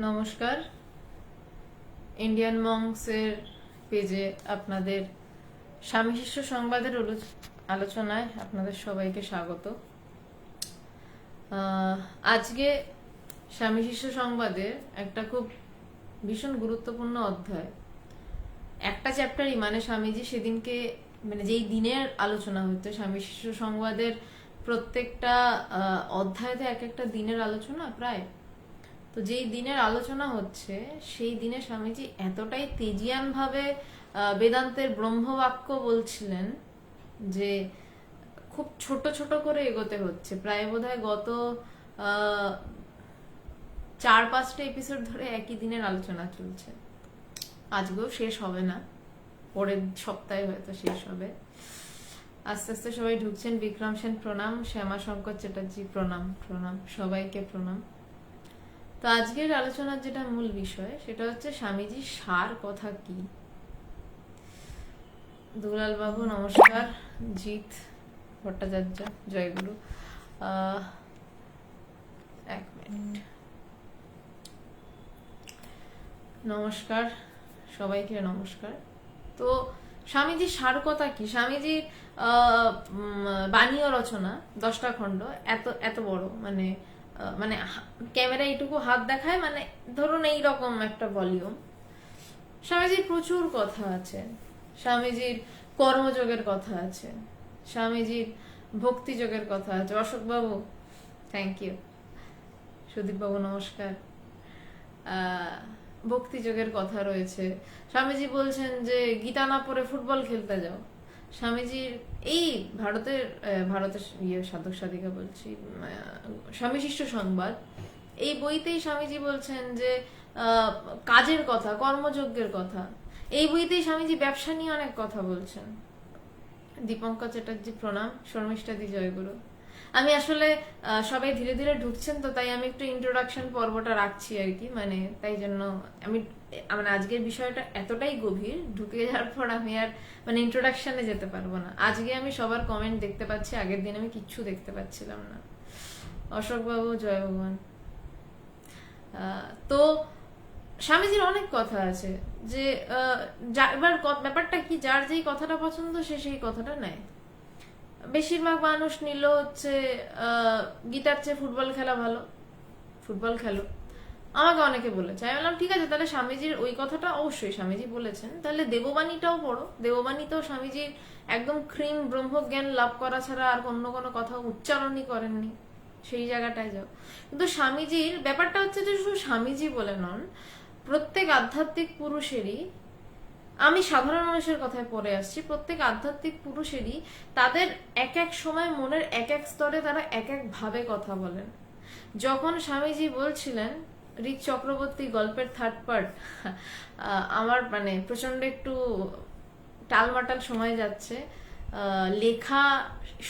নমস্কার, ইন্ডিয়ান মংসের পেজে আপনাদের স্বামী শিষ্য সংবাদের আলোচনায় আপনাদের সবাইকে স্বাগত। আজকে স্বামী শিষ্য সংবাদের একটা খুব ভীষণ গুরুত্বপূর্ণ অধ্যায়, একটা চ্যাপ্টারই, মানে স্বামীজি সেদিনকে, মানে যেই দিনের আলোচনা হতো স্বামী শিষ্য সংবাদের প্রত্যেকটা অধ্যায়তে এক একটা দিনের আলোচনা প্রায়। তো যেই দিনের আলোচনা হচ্ছে সেই দিনে স্বামীজি এতটাই তেজিয়ান ভাবে বেদান্তের ব্রহ্মবাক্য বলছিলেন যে খুব ছোট ছোট করে এগোতে হচ্ছে। প্রায় বোধহয় গত 4-5টা এপিসোড ধরে একই দিনের আলোচনা চলছে। আজকেও শেষ হবে না, পরের সপ্তাহে হয়তো শেষ হবে। আস্তে আস্তে সবাই ঢুকছেন। বিক্রম সেন প্রণাম, শ্যামা শঙ্কর চ্যাটার্জি প্রণাম, প্রণাম সবাইকে প্রণাম। তো আজকের আলোচনার যেটা মূল বিষয় সেটা হচ্ছে স্বামীজির সার কথা কি। দুলাল বাবু নমস্কার, জিৎ ভট্টাচার্য জয়গুরু। এক মিনিট, নমস্কার সবাইকে, নমস্কার। তো স্বামীজির সার কথা কি? স্বামীজির বাণীয় রচনা 10টা খণ্ড, এত এত বড়, মানে মানে ক্যামেরা এইটুকু হাত দেখায়, মানে ধরুন এইরকম একটা ভলিউম। স্বামীজির প্রচুর কথা আছে। স্বামীজির কর্মযোগের কথা আছে, স্বামীজির ভক্তিযোগের কথা আছে। অশোক বাবু থ্যাংক ইউ, সুদীপ বাবু নমস্কার। ভক্তিযোগের কথা রয়েছে। স্বামীজি বলছেন যে গীতা না পড়ে ফুটবল খেলতে যাও। স্বামীজির এই ভারতের সাধক সাধিকা বলছি, স্বামী শিষ্য সংবাদ, এই বইতেই স্বামীজি বলছেন যে কাজের কথা, কর্মযজ্ঞের কথা। এই বইতেই স্বামীজি ব্যবসা নিয়ে অনেক কথা বলছেন। দীপঙ্কর চ্যাটার্জি প্রণাম, শর্মিষ্ঠাদি জয়গুরু। আমি আসলে সবাই ধীরে ধীরে ঢুকছেন, তো তাই আমি একটু ইন্ট্রোডাকশন পর্বটা রাখছি আর কি, মানে তাই জন্য আমি মানে আজকের বিষয়টা এতটাই গভীর, ঢুকে যাওয়ার পর আমি আর মানে ইন্ট্রোডাকশনে যেতে পারবো না। আজকে আমি সবার কমেন্ট দেখতে পাচ্ছি, আগের দিন আমি কিচ্ছু দেখতে পাচ্ছিলাম না। অশোক বাবু জয় ভগবান। তো স্বামীজির অনেক কথা আছে যে এবার ব্যাপারটা কি, যার যেই কথাটা পছন্দ সে সেই কথাটা নেয়। বেশিরভাগ মানুষ নিল হচ্ছে গীতার চেয়ে ফুটবল খেলা ভালো, ফুটবল খেলো। আমাকে অনেকে বলেছে, আমি বললাম ঠিক আছে, তাহলে স্বামীজির ওই কথাটা অবশ্যই স্বামীজি বলেছেন, তাহলে দেববাণীটাও পড়ো। দেববাণীতেও স্বামীজির একদম ক্রিম ব্রহ্মজ্ঞান লাভ করা ছাড়া আর অন্য কোনো কথা উচ্চারণই করেননি, সেই জায়গাটায় যাও। কিন্তু স্বামীজির ব্যাপারটা হচ্ছে যে শুধু স্বামীজি বলে নন, প্রত্যেক আধ্যাত্মিক পুরুষেরই, আমি সাধারণ মানুষের কথায় পড়ে আসছি, প্রত্যেক আধ্যাত্মিক পুরুষেরই তাদের এক এক সময় মনের এক এক স্তরে তারা এক এক ভাবে কথা বলেন। যখন স্বামীজি বলছিলেন ঋক চক্রবর্তী গল্পের থার্ড পার্ট, আমার মানে প্রচন্ড একটু টালমাটাল সময় যাচ্ছে, লেখা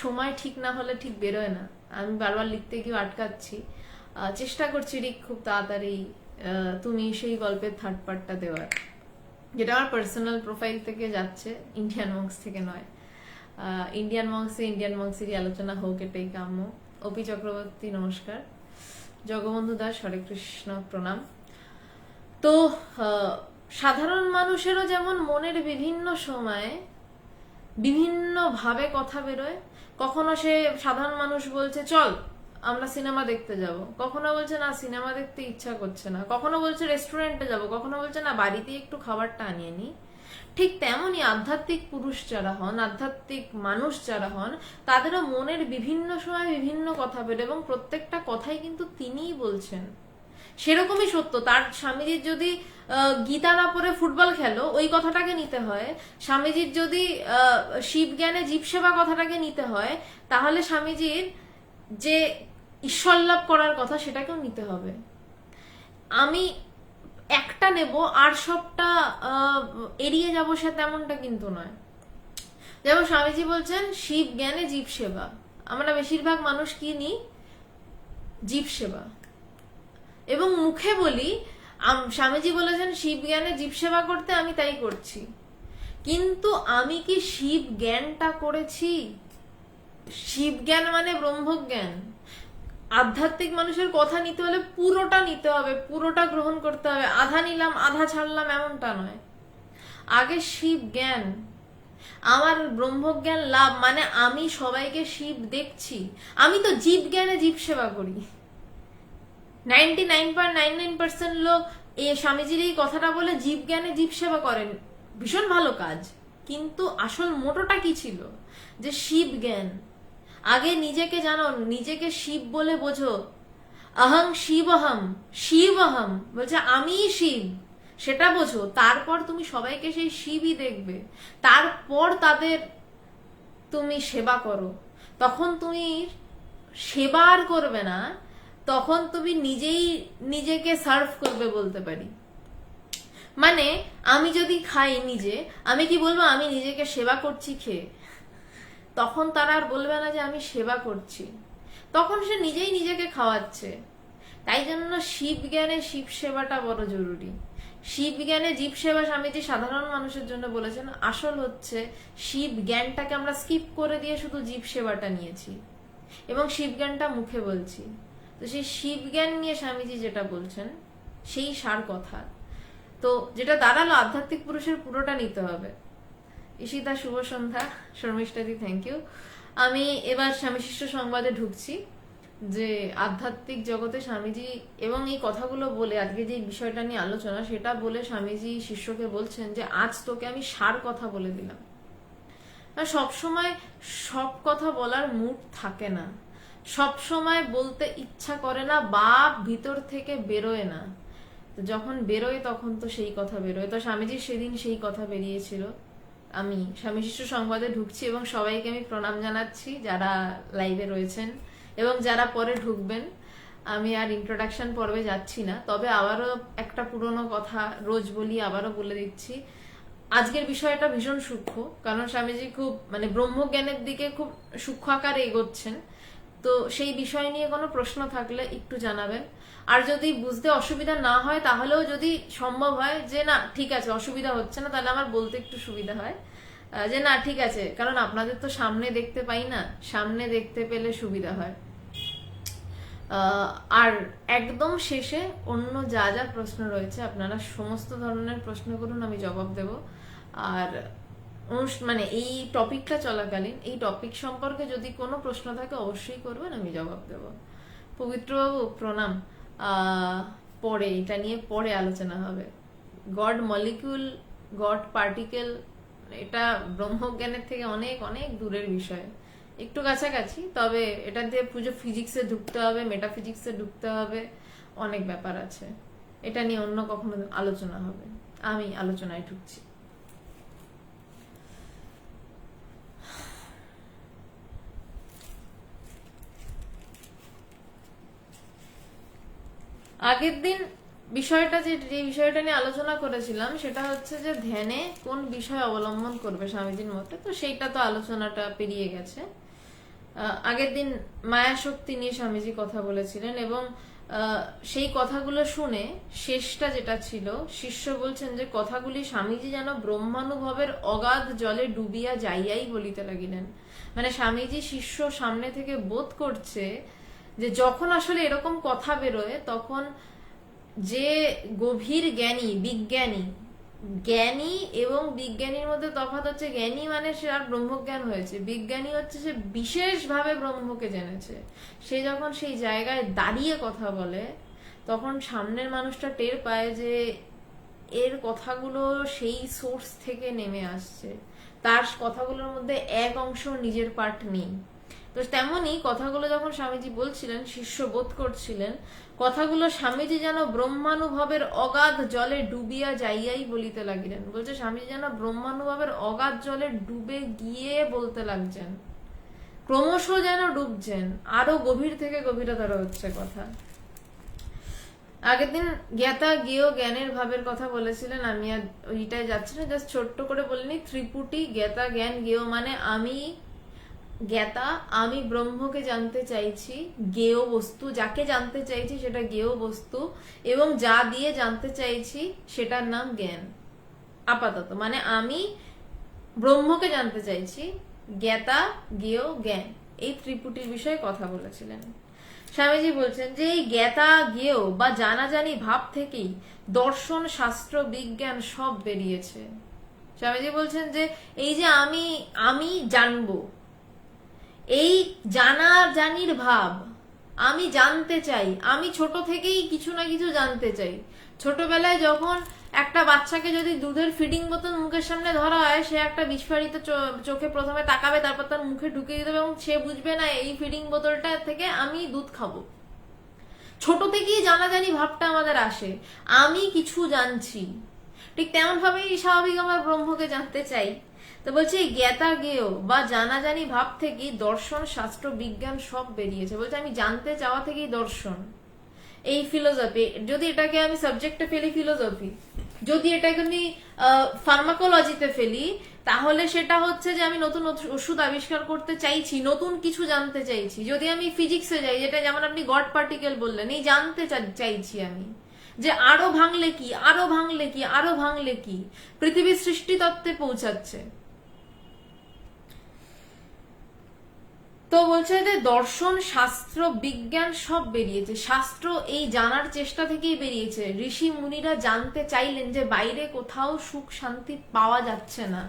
সময় ঠিক না হলে ঠিক বেরোয় না, আমি বারবার লিখতে গিয়ে আটকাচ্ছি। চেষ্টা করছি ঋক খুব তাড়াতাড়ি তুমি সেই গল্পের থার্ড পার্টটা দেওয়ার, যেটা আমার পার্সোনাল প্রোফাইল থেকে যাচ্ছে, ইন্ডিয়ান মংস থেকে নয়। ইন্ডিয়ান মংসেরই আলোচনা হোক, এটাই কাম্য। অপি চক্রবর্তী নমস্কার, জগবন্ধু দাস হরে কৃষ্ণ প্রণাম। তো সাধারণ মানুষেরও যেমন মনের বিভিন্ন সময়ে বিভিন্ন ভাবে কথা বেরোয়। কখনো সে সাধারণ মানুষ বলছে চল আমরা সিনেমা দেখতে যাব, কখনো বলছে না সিনেমা দেখতে ইচ্ছা করছে না, কখনো বলছে রেস্টুরেন্টে যাব, কখনো বলছে না বাড়িতে একটু খাবারটা আনিয়ে নি। ঠিক তেমনই আধ্যাত্মিক পুরুষ যারা হন, আধ্যাত্মিক মানুষ যারা হন, তাদেরও মনের বিভিন্ন সময় বিভিন্ন কথা বেরোয়, এবং প্রত্যেকটা কথাই কিন্তু তিনিই বলছেন। সেরকমই সত্য, তার স্বামীজির যদি গীতা না পড়ে ফুটবল খেলো ওই কথাটাকে নিতে হয়, স্বামীজির যদি শিব জ্ঞানে জীব সেবা কথাটাকে নিতে হয়, তাহলে স্বামীজির যে ঈশ্বর লাভ করার কথা সেটাকেও নিতে হবে। আমি একটা নেব আর সবটা এড়িয়ে যাব সে তেমনটা কিন্তু নয়। যেমন স্বামীজি বলছেন শিব জ্ঞানে জীব সেবা, আমরা বেশিরভাগ মানুষ কি নিই? জীব সেবা। এবং মুখে বলি স্বামীজি বলেছেন শিব জ্ঞানে জীব সেবা করতে, আমি তাই করছি, কিন্তু আমি কি শিব জ্ঞানটা করেছি? শিব জ্ঞান মানে ব্রহ্মজ্ঞান। আধ্যাত্মিক মানুষের কথা নিতে হলে পুরোটা নিতে হবে, পুরোটা গ্রহণ করতে হবে, আধা নিলাম আধা ছাড়লাম এমনটা নয়। আগে শিব জ্ঞান, আমার ব্রহ্মজ্ঞান লাভ, মানে আমি সবাইকে শিব দেখছি, আমি তো জীব জ্ঞানে জীব সেবা করি। 99.99% লোক এই স্বামীজির এই কথাটা বলে জীব জ্ঞানে জীব সেবা করেন, ভীষণ ভালো কাজ, কিন্তু আসল মোটোটা কি ছিল, যে শিব জ্ঞান। আগে নিজেকে জানো, নিজেকে শিব বলে বোঝো। অহং শিবহম, শিবহম বলছে আমি শিব, সেটা বোঝো, তারপর তুমি সবাইকে সেই শিবই দেখবে, তারপর তাদের তুমি সেবা করো। তখন তুমি সেবা আর করবে না, তখন তুমি নিজেই নিজেকে সার্ভ করবে বলতে পারি। মানে আমি যদি খাই নিজে, আমি কি বলবো আমি নিজেকে সেবা করছি খেয়ে? তখন তারা আর বলবে না যে আমি সেবা করছি, তখন সে নিজেই নিজেকে খাওয়াচ্ছে। তাই জন্য শিব জ্ঞানে শিব সেবাটা বড় জরুরি। শিব জ্ঞানে জীব সেবা স্বামীজি সাধারণ মানুষের জন্য বলেছেন, আসল হচ্ছে শিব জ্ঞানটাকে আমরা স্কিপ করে দিয়ে শুধু জীব সেবাটা নিয়েছি এবং শিব জ্ঞানটা মুখে বলছি। তো সেই শিব জ্ঞান নিয়ে স্বামীজি যেটা বলছেন সেই সার কথা, তো যেটা দাঁড়ালো আধ্যাত্মিক পুরুষের পুরোটা নিতে হবে। ঈশিতা শুভ সন্ধ্যা, শর্মিষ্ঠাদি থ্যাংক ইউ। আমি এবার স্বামী শিষ্য সংবাদে ঢুকছি, যে আধ্যাত্মিক জগতে স্বামীজি এবং এই কথাগুলো বলে আজকে যে বিষয়টা নিয়ে আলোচনা, সেটা বলে স্বামীজি শিষ্যকে বলছেন যে আজ তোকে আমি সার কথা বলে দিলাম। সব সময় সব কথা বলার মুড থাকে না, সব সময় বলতে ইচ্ছা করে না বা ভিতর থেকে বেরোয় না, যখন বেরোয় তখন তো সেই কথা বেরোয়। তো স্বামীজি সেদিন সেই কথা বেরিয়েছিল। আমি স্বামী শিষ্য সংবাদে ঢুকছি এবং সবাইকে আমি প্রণাম জানাচ্ছি যারা লাইভে রয়েছেন এবং যারা পরে ঢুকবেন। আমি আর ইন্ট্রোডাকশন পর্বে যাচ্ছি না, তবে আবারও একটা পুরনো কথা রোজ বলি, আবারও বলে দিচ্ছি। আজকের বিষয়টা ভীষণ সূক্ষ্ম, কারণ স্বামীজি খুব মানে ব্রহ্মজ্ঞানের দিকে খুব সূক্ষ্ম আকারে এগোচ্ছেন। তো সেই বিষয় নিয়ে কোনো প্রশ্ন থাকলে একটু জানাবেন। আর যদি বুঝতে অসুবিধা না হয়, তাহলেও যদি সম্ভব হয় যে না ঠিক আছে অসুবিধা হচ্ছে না, তাহলে আমার বলতে একটু সুবিধা হয় যে না ঠিক আছে, কারণ আপনাদের তো সামনে দেখতে পাই না, সামনে দেখতে পেলে সুবিধা হয়। আর একদম শেষে অন্য যা যা প্রশ্ন রয়েছে আপনারা সমস্ত ধরনের প্রশ্ন করুন, আমি জবাব দেব। আর মানে এই টপিকটা চলাকালীন এই টপিক সম্পর্কে যদি কোনো প্রশ্ন থাকে অবশ্যই করবেন, আমি জবাব দেব। পবিত্রবাবু প্রণাম। পরে এটা নিয়ে পরে আলোচনা হবে। গড মলিকিউল, গড পার্টিকেল, এটা ব্রহ্মজ্ঞানের থেকে অনেক অনেক দূরের বিষয়, একটু কাছাকাছি, তবে এটা দিয়ে পুজো ফিজিক্সে ঢুকতে হবে, মেটাফিজিক্সে ঢুকতে হবে, অনেক ব্যাপার আছে। এটা নিয়ে অন্য কখনো আলোচনা হবে, আমি আলোচনায় ঢুকছি। আগের দিন বিষয়টা যে বিষয়টা নিয়ে আলোচনা করেছিলাম সেটা হচ্ছে যে ধ্যানে কোন বিষয় অবলম্বন করবে স্বামীজির মতে, তো সেইটা তো আলোচনাটা পেরিয়ে গেছে। আগের দিন মায়া শক্তি নিয়ে স্বামীজি কথা বলেছিলেন এবং সেই কথাগুলো শুনে শেষটা যেটা ছিল, শিষ্য বলছেন যে কথাগুলি স্বামীজি যেন ব্রহ্মানুভবের অগাধ জলে ডুবিয়া যাইয়াই বলিতে লাগিলেন। মানে স্বামীজি শিষ্য সামনে থেকে বোধ করছে যে যখন আসলে এরকম কথা বেরোয় তখন যে গভীর জ্ঞানী, বিজ্ঞানী, জ্ঞানী এবং বিজ্ঞানীর মধ্যে তফাৎ হচ্ছে জ্ঞানী মানে সে আর ব্রহ্মজ্ঞান হয়েছে, বিজ্ঞানী হচ্ছে সে বিশেষভাবে ব্রহ্মকে জেনেছে। সে যখন সেই জায়গায় দাঁড়িয়ে কথা বলে তখন সামনের মানুষটা টের পায় যে এর কথাগুলো সেই সোর্স থেকে নেমে আসছে, তার কথাগুলোর মধ্যে এক অংশ নিজের পার্ট নেই। তো তেমনি কথাগুলো যখন স্বামীজি বলছিলেন শিষ্য বোধ করছিলেন কথাগুলো স্বামীজি যেন ব্রহ্মানুভবের অগাধ জলে ডুবিয়া যাইয়াই বলিতে লাগিলেন। বলছে স্বামীজি যেন ব্রহ্মানুভবের অগাধ জলে ডুবে গিয়ে বলতে লাগছেন, ক্রমশ যেন ডুবছেন, আরো গভীর থেকে গভীরতর হচ্ছে কথা। আগের দিন জ্ঞাতা জ্ঞেয় জ্ঞানের ভাবের কথা বলেছিলেন, আমি আর ওইটাই যাচ্ছি না, জাস্ট ছোট্ট করে বলিনি ত্রিপুটি জ্ঞাতা জ্ঞান জ্ঞেয় মানে আমি জ্ঞাতা, আমি ব্রহ্মকে জানতে চাইছি, জ্ঞেয় বস্তু যাকে জানতে চাইছি সেটা জ্ঞেয় বস্তু, এবং যা দিয়ে জানতে চাইছি সেটার নাম জ্ঞান। আপাতত মানে আমি ব্রহ্মকে জানতে চাইছি, জ্ঞাতা জ্ঞেয় জ্ঞান, এই ত্রিপুটির বিষয়ে কথা বলেছিলেন। স্বামীজি বলছেন যে এই জ্ঞাতা জ্ঞেয় বা জানাজানি ভাব থেকেই দর্শন, শাস্ত্র, বিজ্ঞান সব বেরিয়েছে। স্বামীজি বলছেন যে এই যে আমি আমি জানবো, এই জানা জানির ভাব, আমি জানতে চাই, আমি ছোট থেকেই কিছু না কিছু জানতে চাই। ছোটবেলায় যখন একটা বাচ্চাকে যদি দুধের ফিডিং বোতল মুখের সামনে ধরা হয়, সে একটা বিস্ফারিত চোখে প্রথমে তাকাবে, তারপর তার মুখে ঢুকিয়ে দেবে এবং সে বুঝবে না এই ফিডিং বোতলটা থেকে আমি দুধ খাবো। ছোট থেকেই জানাজানি ভাবটা আমাদের আসে, আমি কিছু জানছি। ঠিক তেমন ভাবেই স্বাভাবিক আমরা ব্রহ্মকে জানতে চাই। তো বলছে জ্ঞাতা জ্ঞেয় বা জানাজানি ভাব থেকেই দর্শন, শাস্ত্র, বিজ্ঞান সব বেরিয়েছে। বলছে আমি জানতে চাওয়া থেকেই দর্শন, এই ফিলোসফি, যদি এটাকে আমি সাবজেক্টে ফেলি ফিলোসফি, যদি এটাকে আমি ফার্মাকোলজিতে ফেলি, তাহলে সেটা হচ্ছে যে আমি নতুন ওষুধ আবিষ্কার করতে চাইছি, নতুন কিছু জানতে চাইছি। যদি আমি ফিজিক্সে যাই, যেটা যেমন আপনি গড পার্টিকেল বললেন, এই জানতে চাইছি আমি যে আরো ভাঙলে কি, আরো ভাঙলে কি, আরো ভাঙলে কি, পৃথিবীর সৃষ্টি তত্ত্বে পৌঁছাচ্ছে। তো বলছে যে দর্শন, শাস্ত্র, বিজ্ঞান সব বেরিয়েছে। শাস্ত্র এই জানার চেষ্টা থেকেই বেরিয়েছে। ঋষি মুনিরা জানতে চাইলেন যে বাইরে কোথাও সুখ শান্তি পাওয়া যাচ্ছে না,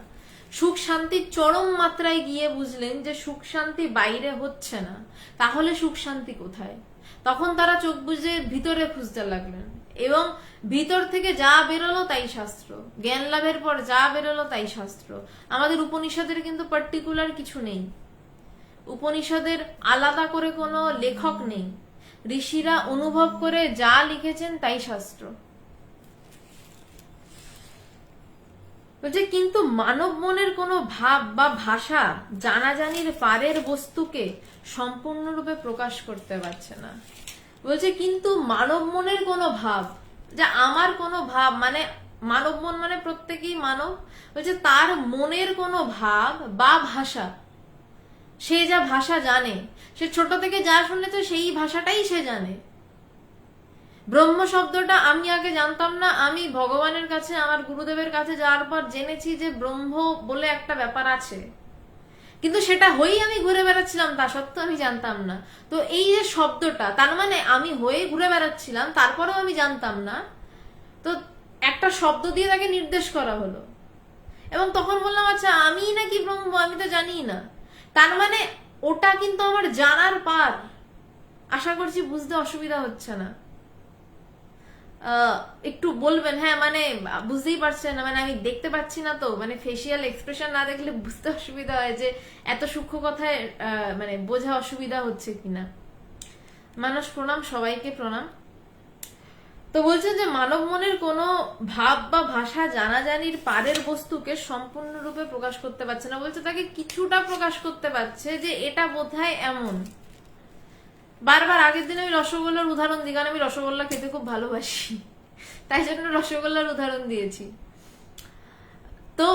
সুখ শান্তির চরম মাত্রায় গিয়ে বুঝলেন যে সুখ শান্তি বাইরে হচ্ছে না, তাহলে সুখ শান্তি কোথায়? তখন তারা চোখ বুজে ভিতরে খুঁজতে লাগলেন, এবং ভিতর থেকে যা বেরোলো তাই শাস্ত্র। জ্ঞান লাভের পর যা বেরোলো তাই শাস্ত্র। আমাদের উপনিষদের কিন্তু পার্টিকুলার কিছু নেই, উপনিষদের আলাদা করে কোনো লেখক নেই, ঋষিরা অনুভব করে যা লিখেছেন তাই শাস্ত্র। বলছে কিন্তু মানব মনের কোনো ভাব বা ভাষা জানাজানির পারের বস্তুকে সম্পূর্ণরূপে প্রকাশ করতে পারছে না। বলছে কিন্তু মানব মনের কোনো ভাব, যে আমার কোনো ভাব, মানে মানব মন মানে প্রত্যেকেই মানব, বলছে তার মনের কোনো ভাব বা ভাষা, সে যা ভাষা জানে, সে ছোট থেকে যা শুনেছে সেই ভাষাটাই সে জানে। ব্রহ্ম শব্দটা আমি আগে জানতাম না, আমি ভগবানের কাছে, আমার গুরুদেবের কাছে যাওয়ার পর জেনেছি যে ব্রহ্ম বলে একটা ব্যাপার আছে, কিন্তু সেটা হয়েই আমি ঘুরে বেড়াচ্ছিলাম, তা সত্ত্বেও আমি জানতাম না। তো এই যে শব্দটা, তার মানে আমি হয়ে ঘুরে বেড়াচ্ছিলাম, তারপরেও আমি জানতাম না। তো একটা শব্দ দিয়ে তাকে নির্দেশ করা হলো, এবং তখন বললাম আচ্ছা আমি নাকি ব্রহ্ম, আমি তো জানি না। তার মানে ওটা কিন্তু আমার জানার পার। আশা করছি বুঝতে অসুবিধা হচ্ছে না। একটু বলবেন, হ্যাঁ মানে বুঝতেই পারছেন না, মানে আমি দেখতে পাচ্ছি না, তো মানে ফেসিয়াল এক্সপ্রেশন না দেখলে বুঝতে অসুবিধা হয় যে এত সূক্ষ্ম কথায় মানে বোঝা অসুবিধা হচ্ছে কিনা। মানুষ প্রণাম, সবাইকে প্রণাম। তো বলছে যে মানব মনের কোনো ভাব বা ভাষা জানাজানির পারের বস্তুকে সম্পূর্ণরূপে প্রকাশ করতে পারছে না। বলছে তাকে কিছুটা প্রকাশ করতে পারছে, যে এটা বোধহয় এমন। বারবার আগের দিন আমি রসগোল্লার উদাহরণ দিই, কারণ আমি রসগোল্লা খেতে খুব ভালোবাসি, তাই জন্য রসগোল্লার উদাহরণ দিয়েছি। তো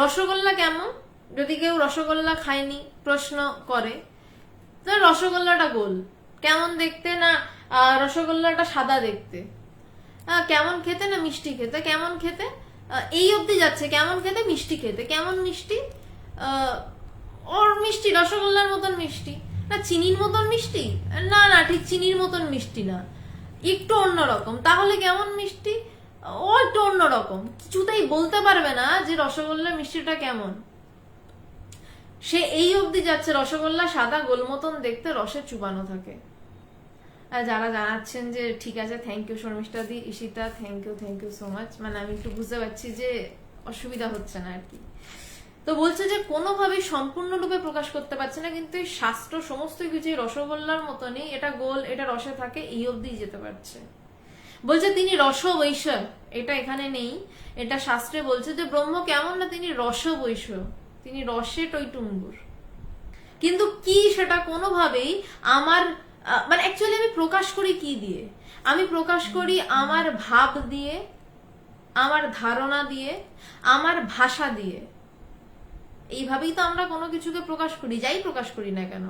রসগোল্লা কেমন, যদি কেউ রসগোল্লা খায়নি প্রশ্ন করে, তো রসগোল্লাটা গোল, কেমন দেখতে? না রসগোল্লাটা সাদা দেখতে। কেমন খেতে? না মিষ্টি খেতে। কেমন খেতে? এই অবধি যাচ্ছে, কেমন খেতে? মিষ্টি খেতে। কেমন মিষ্টি? ওর মিষ্টি রসগোল্লার মতন মিষ্টি। না চিনির মতন মিষ্টি? না না, ঠিক চিনির মতন মিষ্টি না, একটু অন্যরকম। তাহলে কেমন মিষ্টি? ও একটু অন্যরকম। কিছুতেই বলতে পারবে না যে রসগোল্লার মিষ্টিটা কেমন। সে এই অবধি যাচ্ছে, রসগোল্লা সাদা গোল মতন দেখতে, রসে চুবানো থাকে। যারা জানাচ্ছেন যে ঠিক আছে, থ্যাংক ইউ শর্মিষ্ঠা দি, Ishita, thank you so much. মানে আমি একটু বুঝতে পারছি যে অসুবিধা হচ্ছে না আর কি। তো বলছে যে কোনোভাবেই সম্পূর্ণরূপে প্রকাশ করতে পারছে না, কিন্তু এই শাস্ত্র সমস্ত কিছু রসগোল্লার মতনই, এটা গোল, এটা রসে থাকে, এই অবধি যেতে পারছে। বলছে তিনি রস বৈশ্য, এটা এখানে নেই, এটা শাস্ত্রে বলছে যে ব্রহ্ম কেমন, না তিনি রস বৈশ্য, তিনি রসে টইটুম্বুর। কিন্তু কি সেটা কোনোভাবেই আমার, মানে অ্যাকচুয়ালি আমি প্রকাশ করি কি দিয়ে? আমি প্রকাশ করি আমার ভাব দিয়ে, আমার ধারণা দিয়ে, আমার ভাষা দিয়ে। এইভাবেই তো আমরা কোনো কিছুকে প্রকাশ করি, যাই প্রকাশ করি না কেন,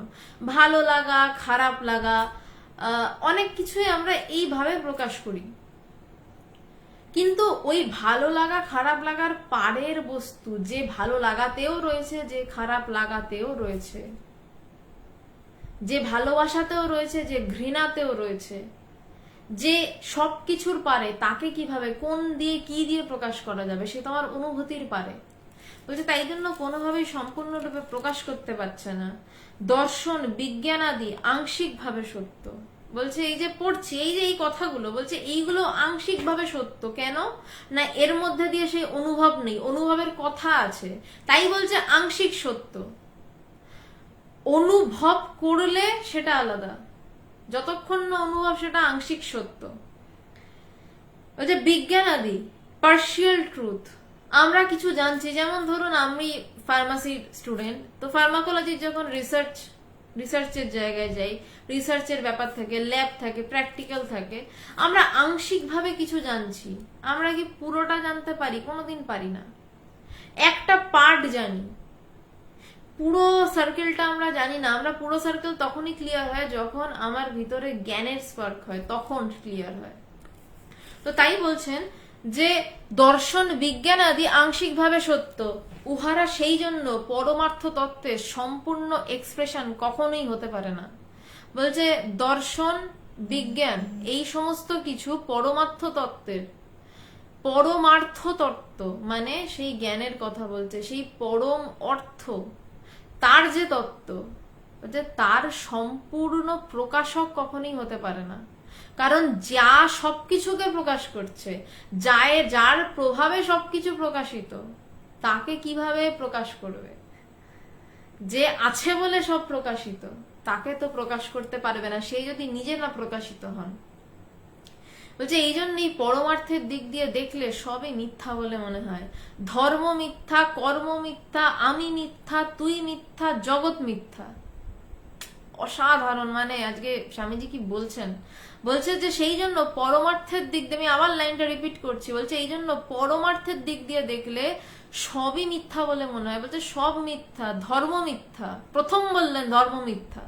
ভালো লাগা, খারাপ লাগা, অনেক কিছুই আমরা এইভাবে প্রকাশ করি। কিন্তু ওই ভালো লাগা খারাপ লাগার পারের বস্তু, যে ভালো লাগাতেও রয়েছে, যে খারাপ লাগাতেও রয়েছে, যে ভালোবাসাতেও রয়েছে, যে ঘৃণাতেও রয়েছে, যে সবকিছুর পারে, তাকে কিভাবে কোন দিয়ে কি দিয়ে প্রকাশ করা যাবে সে তো আমার অনুভূতির পারে। বলছে তাই জন্য কোনোভাবেই সম্পূর্ণরূপে প্রকাশ করতে পারছে না। দর্শন বিজ্ঞান আদি আংশিক ভাবে সত্য। বলছে এই যে পড়ছি, এই যে এই কথাগুলো বলছে এইগুলো আংশিক ভাবে সত্য। কেন না এর মধ্যে দিয়ে সেই অনুভব নেই, অনুভবের কথা আছে, তাই বলছে আংশিক সত্য। অনুভব করলে সেটা আলাদা, যতক্ষণ না অনুভব সেটা আংশিক সত্য। বলছে বিজ্ঞান আদি পার্শিয়াল ট্রুথ। আমরা কিছু জানছি, যেমন ধরুন আমি ফার্মাসির স্টুডেন্ট, তো ফার্মাকোলজির যখন রিসার্চের জায়গায় যাই, রিসার্চের ব্যাপার থাকে, ল্যাব থাকে, প্র্যাকটিক্যাল থাকে, আমরা আংশিকভাবে কিছু জানছি। আমরা কি পুরোটা জানতে পারি? কোনোদিন পারি না। একটা পার্ট জানি, পুরো সার্কেলটা আমরা জানি না। আমরা পুরো সার্কেল তখনই ক্লিয়ার হয় যখন আমার ভিতরে জ্ঞানের স্পার্ক হয়, তখন ক্লিয়ার হয়। তো তাই বলছেন যে দর্শন বিজ্ঞান আদি আংশিকভাবে সত্য, উহারা সেই জন্য পরমার্থ তত্ত্বের সম্পূর্ণ এক্সপ্রেশন কখনোই হতে পারে না। বলছে দর্শন বিজ্ঞান এই সমস্ত কিছু পরমার্থ তত্ত্বের, পরমার্থ তত্ত্ব মানে সেই জ্ঞানের কথা বলছে, সেই পরম অর্থ, তার যে তত্ত্ব, তার সম্পূর্ণ প্রকাশক কখনোই হতে পারে না। কারণ যা সবকিছুকে প্রকাশ করছে, যার প্রভাবে সবকিছু প্রকাশিত, তাকে কিভাবে প্রকাশ করবে? যে আছে বলে সব প্রকাশিত, তাকে তো প্রকাশ করতে পারবে না, সেই যদি নিজে না প্রকাশিত হন। বলছে এই জন্যই পরমার্থের দিক দিয়ে দেখলে সবই মিথ্যা বলে মনে হয়। ধর্ম মিথ্যা, কর্ম মিথ্যা, আমি মিথ্যা, তুই মিথ্যা, জগৎ মিথ্যা। অসাধারণ। মানে আজকে স্বামীজি কি বলছেন, বলছে যে সেই জন্য পরমার্থের দিক দিয়ে, আমি আবার লাইনটা রিপিট করছি, বলছে এই জন্য পরমার্থের দিক দিয়ে দেখলে সবই মিথ্যা বলে মনে হয়। বলছে সব মিথ্যা, ধর্ম মিথ্যা, প্রথম বললেন ধর্ম মিথ্যা,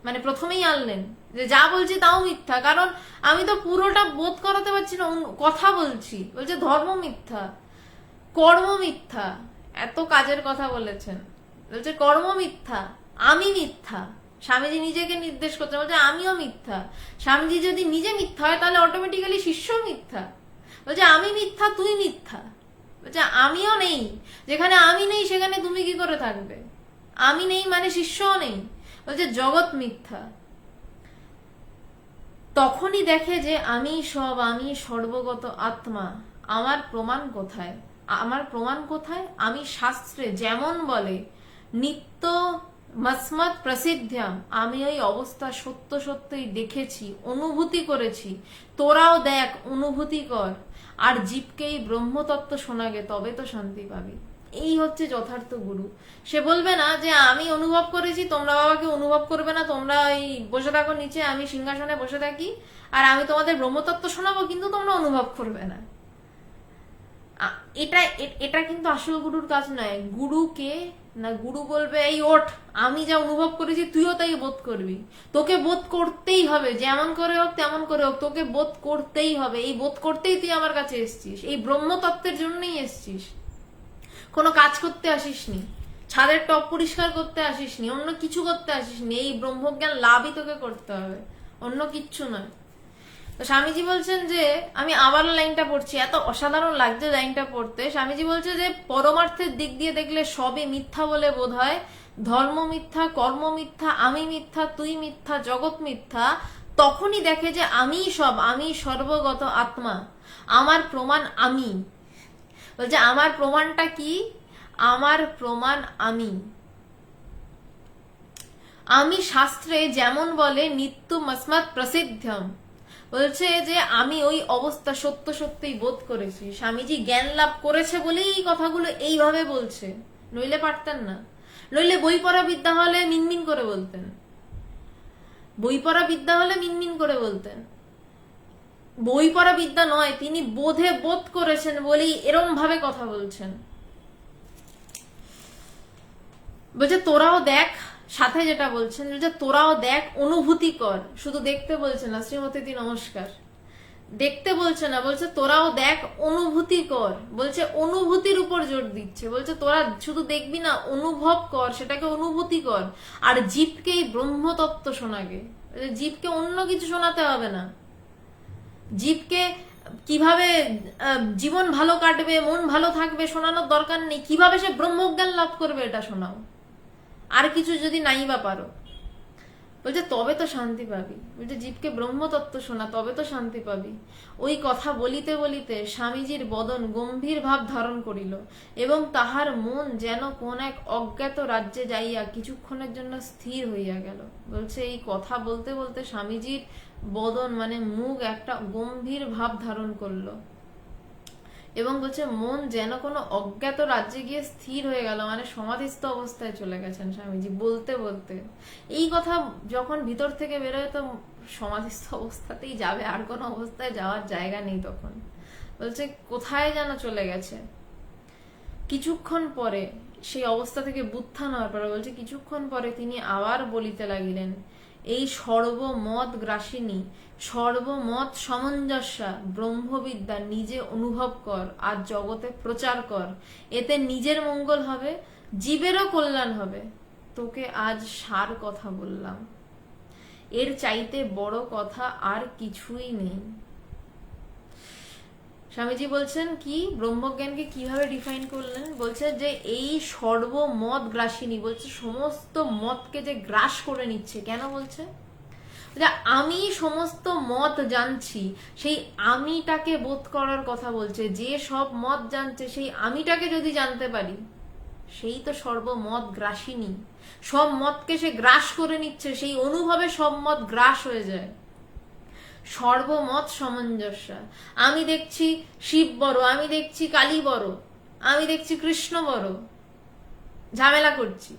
মানে প্রথমেই আনলেন যে যা বলছি তাও মিথ্যা, কারণ আমি তো পুরোটা বোধ করাতে পারছি না, কথা বলছি। বলছে ধর্ম মিথ্যা, কর্ম মিথ্যা, এত কাজের কথা বলেছেন। বলছে কর্ম মিথ্যা, আমি মিথ্যা। স্বামীজি নিজেকে নির্দেশ করতে বলছে আমিও মিথ্যা। স্বামীজি যদি নিজে মিথ্যা হয় তাহলে অটোমেটিক্যালি শিষ্য মিথ্যা। বলছে আমি মিথ্যা, তুই মিথ্যা। বলছে আমিও নেই, যেখানে আমি নেই সেখানে তুমি কি করে থাকবে? আমি নেই মানে শিষ্যও নেই। বলছে জগৎ মিথ্যা। তখনই দেখে যে আমি সব, আমি সর্বগত আত্মা। আমার প্রমাণ কোথায়? আমার প্রমাণ কোথায়? আমি শাস্ত্রে যেমন বলে নিত্য মসমত প্রসিদ্ধাম, আমি ওই অবস্থা সত্য সত্যই দেখেছি, অনুভূতি করেছি। তোরাও দেখ, অনুভূতি কর, আর জীবকেই ব্রহ্মতত্ত্ব শোনাগে, তবে তো শান্তি পাবি। এই হচ্ছে যথার্থ গুরু। সে বলবে না যে আমি অনুভব করেছি, তোমরা বাবাকে অনুভব করবে না, তোমরা এই বসে থাকো নিচে, আমি সিংহাসনে বসে থাকি, আর আমি তোমাদের ব্রহ্মতত্ত্ব শোনাবো, কিন্তু তোমরা অনুভব করবে না। এটা এটা কিন্তু আসল গুরুর কাজ নয়। গুরুকে না, গুরু বলবে এই ওঠ, আমি যা অনুভব করেছি তুইও তাই বোধ করবি, তোকে বোধ করতেই হবে, যেমন করে হোক তেমন করে হোক, তোকে বোধ করতেই হবে। এই বোধ করতেই তুই আমার কাছে এসছিস, এই ব্রহ্মতত্ত্বের জন্যই এসছিস। কোনো কাজ করতে আসিসনি, ছাদের টপ পরিষ্কার করতে আসিসনি, অন্য কিছু করতে আসিসনি, এই ব্রহ্মজ্ঞান লাভই তোকে করতে হবে, অন্য কিচ্ছু নয়। তো স্বামীজি বলছেন যে, আমি আবার লাইনটা পড়ছি, এত অসাধারণ লাগছে লাইনটা পড়তে। স্বামীজি বলছে যে পরমার্থের দিক দিয়ে দেখলে সবই মিথ্যা বলে বোধ হয়। ধর্ম মিথ্যা, কর্ম মিথ্যা, আমি মিথ্যা, তুই মিথ্যা, জগৎ মিথ্যা। তখনই দেখে যে আমি সব, আমি সর্বগত আত্মা। আমার প্রমাণ আমি। বলছে আমার প্রমাণটা কি? আমার প্রমাণ আমি। আমি শাস্ত্রে যেমন বলে নিত্য মসমত প্রসিদ্ধম, বলছে যে আমি ওই অবস্থা সত্য সত্যই বোধ করেছি। স্বামীজি জ্ঞান লাভ করেছে বলেই এই কথাগুলো এইভাবে বলছে, নইলে পারতেন না। নইলে বই পড়া বিদ্যা হলে মিনমিন করে বলতেন, বই পড়া বিদ্যা হলে মিনমিন করে বলতেন। বই পড়া বিদ্যা নয়, তিনি বোধে বোধ করেছেন বলেই এরম ভাবে কথা বলছেন। বলছে তোরাও দেখ, সাথে যেটা বলছেন যে তোরাও দেখ, অনুভূতি কর, শুধু দেখতে বলছেন না। শ্রীমতীদি নমস্কার। দেখতে বলছে না, বলছে তোরাও দেখ, অনুভূতি কর, বলছে অনুভূতির উপর জোর দিচ্ছে, বলছে তোরা শুধু দেখবি না, অনুভব কর, সেটাকে অনুভূতি কর। আর জীবকে এই ব্রহ্মতত্ত্ব শোনাগে, জীবকে অন্য কিছু শোনাতে হবে না, জীবকে কিভাবে জীবন ভালো কাটবে, মন ভালো থাকবে শোনানোর দরকার নেই, কিভাবে সে ব্রহ্মজ্ঞান লাভ করবে এটা শোনাও। আর কিছু যদি নাই বা পারো, বলছে তবে তো শান্তি পাবি, বলছে জীবকে ব্রহ্মতত্ত্ব শোনা, তবে তো শান্তি পাবি। ওই কথা বলিতে বলিতে স্বামীজির বদন গম্ভীর ভাব ধারণ করিল, এবং তাহার মন যেন কোন এক অজ্ঞাত রাজ্যে যাইয়া কিছুক্ষণের জন্য স্থির হইয়া গেল। বলছে এই কথা বলতে বলতে স্বামীজির বদন মানে মুখ একটা গম্ভীর ভাব ধারণ করলো, এবং বলছে মন যেন কোনো অজ্ঞাত রাজ্যে গিয়ে স্থির হয়ে গেল, মানে সমাধিস্থ অবস্থায় চলে গেছেন স্বামীজি বলতে বলতে। এই কথা যখন ভিতর থেকে বেরোয় তো সমাধিস্থ অবস্থাতেই যাবে, আর কোনো অবস্থায় যাওয়ার জায়গা নেই তখন। বলছে কোথায় যেন চলে গেছে। কিছুক্ষণ পরে সেই অবস্থা থেকে বুত্থান হওয়ার পরে বলছে কিছুক্ষণ পরে তিনি আবার বলিতে লাগিলেন, এই সর্বমত গ্রাসিনী, সর্বমত সামঞ্জস্যা ব্রহ্মবিদ্যা নিজে অনুভব কর আর জগতে প্রচার কর, এতে নিজের মঙ্গল হবে, জীবেরও কল্যাণ হবে। তোকে আজ সার কথা বললাম, এর চাইতে বড় কথা আর কিছুই নেই। স্বামীজি বলছেন কি ব্রহ্মজ্ঞানকে কিভাবে ডিফাইন করলেন, বলছে যে এই সর্বমত গ্রাসিনী, বলছে সমস্ত মতকে যে গ্রাস করে নিচ্ছে। কেন বলছে? আমি সমস্ত মত জানছি, সেই আমিটাকে বোধ করার কথা বলছে। যে সব মত জানছে সেই আমিটাকে যদি জানতে পারি, সেই তো সর্বমত গ্রাসিনী। সব মতকে সে গ্রাস করে নিচ্ছে, সেই অনুভবে সব মত গ্রাস হয়ে যায়। সর্বমত সামঞ্জস্য, আমি দেখছি শিব বড়, আমি দেখছি কালী বড়, আমি দেখছি কৃষ্ণ বড়, ঝামেলা করছি।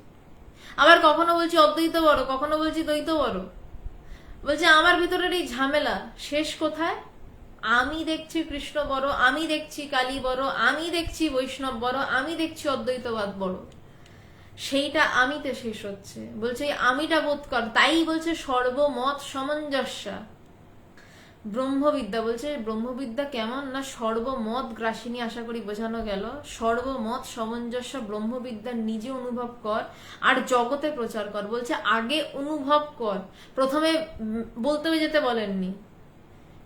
আবার কখনো বলছি অদ্বৈত বড়, কখনো বলছি দ্বৈত বড়। বলছে আমার ভিতরের এই ঝামেলা শেষ কোথায়? আমি দেখছি কৃষ্ণ বড়, আমি দেখছি কালী বড়, আমি দেখছি বৈষ্ণব বড়, আমি দেখছি অদ্বৈতবাদ বড়, সেইটা আমিতে শেষ হচ্ছে। বলছে আমিটা বোধ কর। তাই বলছে সর্বমত সামঞ্জস্য ব্রহ্মবিদ্যা। বলছে ব্রহ্মবিদ্যা কেমন না সর্বমত গ্রাসিনী, আশা করি বোঝানো গেল। সর্বমত সামঞ্জস্য ব্রহ্মবিদ্যা নিজে অনুভব কর আর জগতে প্রচার কর। বলছে আগে অনুভব কর, প্রথমে বলতে যেতে বলেননি,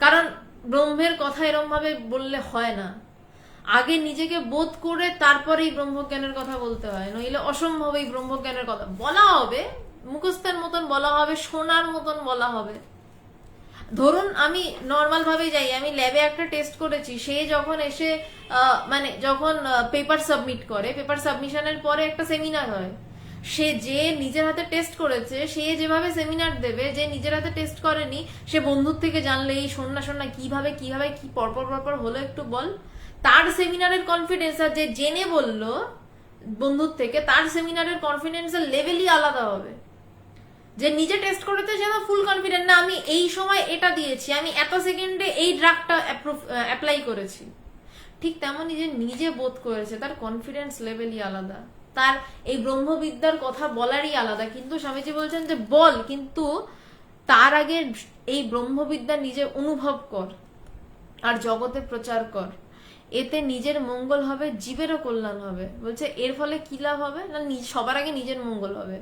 কারণ ব্রহ্মের কথা এরম ভাবে বললে হয় না। আগে নিজেকে বোধ করে তারপরেই ব্রহ্মজ্ঞানের কথা বলতে হয়, নইলে অসম্ভব এই ব্রহ্মজ্ঞানের কথা বলা হবে, মুখস্থের মতন বলা হবে, শোনার মতন বলা হবে। ধরুন আমি নর্মাল ভাবে যাই, আমি ল্যাবে একটা টেস্ট করেছি, সে যখন এসে মানে যখন পেপার সাবমিট করে, পেপার সাবমিশনের পরে একটা সেমিনার হয়, সে যে নিজের হাতে টেস্ট করেছে সে যেভাবে সেমিনার দেবে, যে নিজের হাতে টেস্ট করেনি সে বন্ধুর থেকে জানলে এই শোন না কিভাবে কিভাবে কি পরপর পরপর হলো একটু বল, তার সেমিনারের কনফিডেন্স আর যে জেনে বললো বন্ধুর থেকে, তার সেমিনারের কনফিডেন্সের লেভেলই আলাদা হবে। যে নিজে টেস্ট করতে যেন ফুল কনফিডেন্ট, না আমি এই সময় এটা দিয়েছি, আমি এত সেকেন্ডে এই ড্রাগটা অ্যাপ্লাই করেছি, ঠিক তেমনই যে নিজে বোধ করেছে তার কনফিডেন্স লেভেলই আলাদা, তার এই ব্রহ্মবিদ্যার কথা বলারই আলাদা। কিন্তু স্বামীজি বলছেন যে বল, কিন্তু তার আগে এই ব্রহ্মবিদ্যা নিজে অনুভব কর আর জগতে প্রচার কর, এতে নিজের মঙ্গল হবে, জীবেরও কল্যাণ হবে। বলছে এর ফলে কি লাভ হবে না, সবার আগে নিজের মঙ্গল হবে,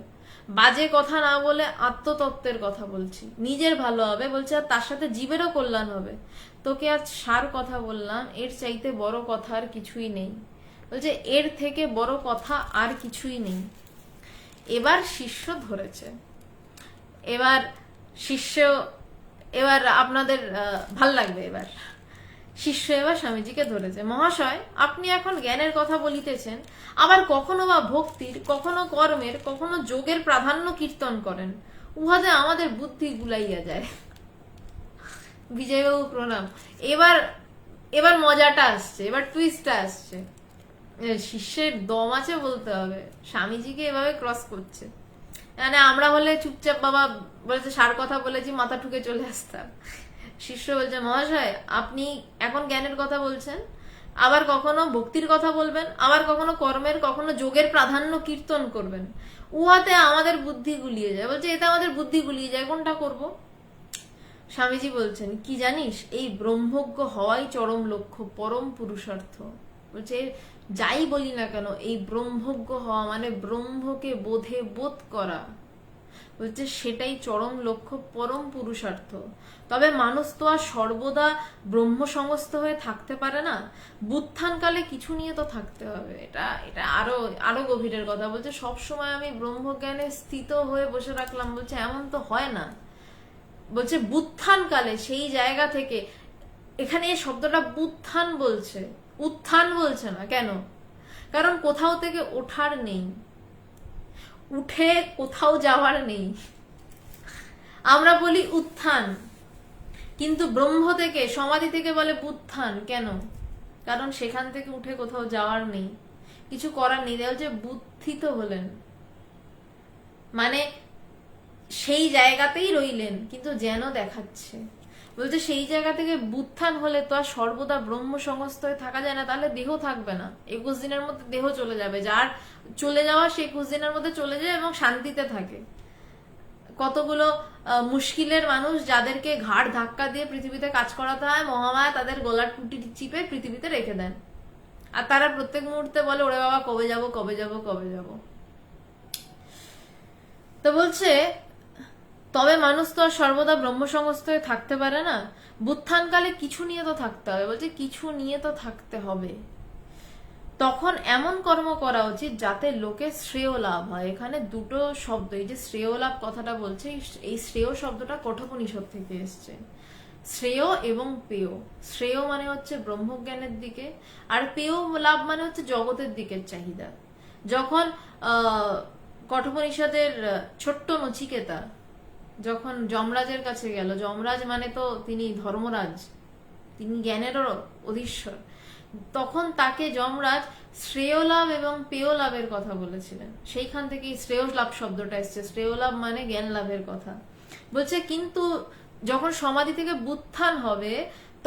বাজে কথা না বলে আত্মতত্ত্বের কথা বলছি, নিজের ভালো হবে। বলছে আর তার সাথে জীবেরও কল্যাণ হবে। তোকে আজ সার কথা বললাম, এর চাইতে বড় কথা আর কিছুই নেই। বলছে এর থেকে বড় কথা আর কিছুই নেই। এবার শিষ্য ধরেছে, এবার শিষ্য, এবার আপনাদের ভাল লাগবে। এবার শিষ্য এবার স্বামীজিকে ধরেছে, মহাশয় আপনি এখন জ্ঞানের কথা বলিতেছেন, আবার কখনো বা ভক্তির, কখনো কর্মের, কখনো যোগের প্রাধান্য কীর্তন করেন, উহাতে আমাদের বুদ্ধি গুলাইয়া যায়। বিজয়বাবু প্রণাম। এবার এবার মজাটা আসছে, এবার টুইস্টটা আসছে। শিষ্যের দম আছে বলতে হবে, স্বামীজিকে এভাবে ক্রস করছে। মানে আমরা হলে চুপচাপ বাবা বলেছে সার কথা বলেছি মাথা ঠুকে চলে আসতাম। শিষ্য বলছে মহাশয় আপনি এখন জ্ঞানের কথা বলছেন, আবার কখনো ভক্তির কথা বলবেন, আবার কখনো কর্মের, কখনো যোগের প্রাধান্য কীর্তন করবেন, উহাতে আমাদের বুদ্ধি গুলিয়ে যায়। বলছে এতে আমাদের বুদ্ধি গুলিয়ে যায়, কোনটা করব? স্বামীজি বলছেন কি জানিস, এই ব্রহ্মজ্ঞ হওয়াই চরম লক্ষ্য, পরম পুরুষার্থ। বলছে যাই বলি না কেন, এই ব্রহ্মজ্ঞ হওয়া মানে ব্রহ্মকে বোধ করা, বলছে সেটাই চরম লক্ষ্য, পরম পুরুষার্থ। তবে মানুষ তো আর সর্বদা ব্রহ্ম সংস্থ হয়ে থাকতে পারে না, বুত্থানকালে কিছু নিয়ে তো থাকতে হবে। এটা এটা আরো আরো গভীরের কথা। বলছে সবসময় আমি ব্রহ্মজ্ঞানে স্থিত হয়ে বসে রাখলাম, বলছে এমন তো হয় না। বলছে বুত্থানকালে, সেই জায়গা থেকে, এখানে এই শব্দটা বুত্থান বলছে, উত্থান বলছে না। কেন? কারণ কোথাও থেকে ওঠার নেই, উঠে কোথাও যাওয়ার নেই। আমরা বলি উত্থান, কিন্তু ব্রহ্ম থেকে, সমাধি থেকে বলে বুত্থান। কেন? কারণ সেখান থেকে উঠে কোথাও যাওয়ার নেই, কিছু করার নেই। দেওয়া যে বুদ্ধিত হলেন, মানে সেই জায়গাতেই রইলেন কিন্তু যেন দেখাচ্ছে। বলছে সেই জায়গা থেকে বুত্থান হলে তো আর সর্বদা ব্রহ্ম সংস্থ হয়ে থাকা যায় না, তাহলে দেহ থাকবে না। 21 দিনের মধ্যে দেহ চলে যাবে, যার চলে যাওয়া সে 21 দিনের মধ্যে চলে যায় এবং শান্তিতে থাকে। কতগুলো মুশকিলের মানুষ যাদেরকে ঘাড় ধাক্কা দিয়ে পৃথিবীতে কাজ করাতে হয়, মহামায়া তাদের গলার টুটি চিপে পৃথিবীতে রেখে দেন, আর তারা প্রত্যেক মুহূর্তে বলে ওরে বাবা কবে যাব কবে যাব কবে যাব। তো বলছে তবে মানুষ তো আর সর্বদা ব্রহ্ম সংস্থ হয়ে থাকতে পারে না, বুত্থানকালে কিছু নিয়ে তো থাকতে হবে। বলছে কিছু নিয়ে তো থাকতে হবে, তখন এমন কর্ম করা উচিত যাতে লোকের শ্রেয় লাভ হয়। এখানে দুটো শব্দ, এই যে শ্রেয় লাভ কথাটা বলছে, এই শ্রেয় শব্দটা কঠোপনিষদ থেকে এসছে। শ্রেয় এবং পেয়। শ্রেয় মানে হচ্ছে ব্রহ্মজ্ঞানের দিকে, আর পেয় লাভ মানে হচ্ছে জগতের দিকের চাহিদা। যখন কঠোপনিষদের ছোট্ট নচিকেতা যখন যমরাজের কাছে গেল, যমরাজ মানে তো তিনি ধর্মরাজ, তিনি জ্ঞানেরও অধীশ্বর, তখন তাকে যমরাজ শ্রেয় লাভ এবং পেয় লাভের কথা বলেছিলেন। সেইখান থেকে শ্রেয় লাভ শব্দটা এসছে। শ্রেয় লাভ মানে জ্ঞান লাভের কথা বলছে। কিন্তু যখন সমাধি থেকে বুত্থান হবে,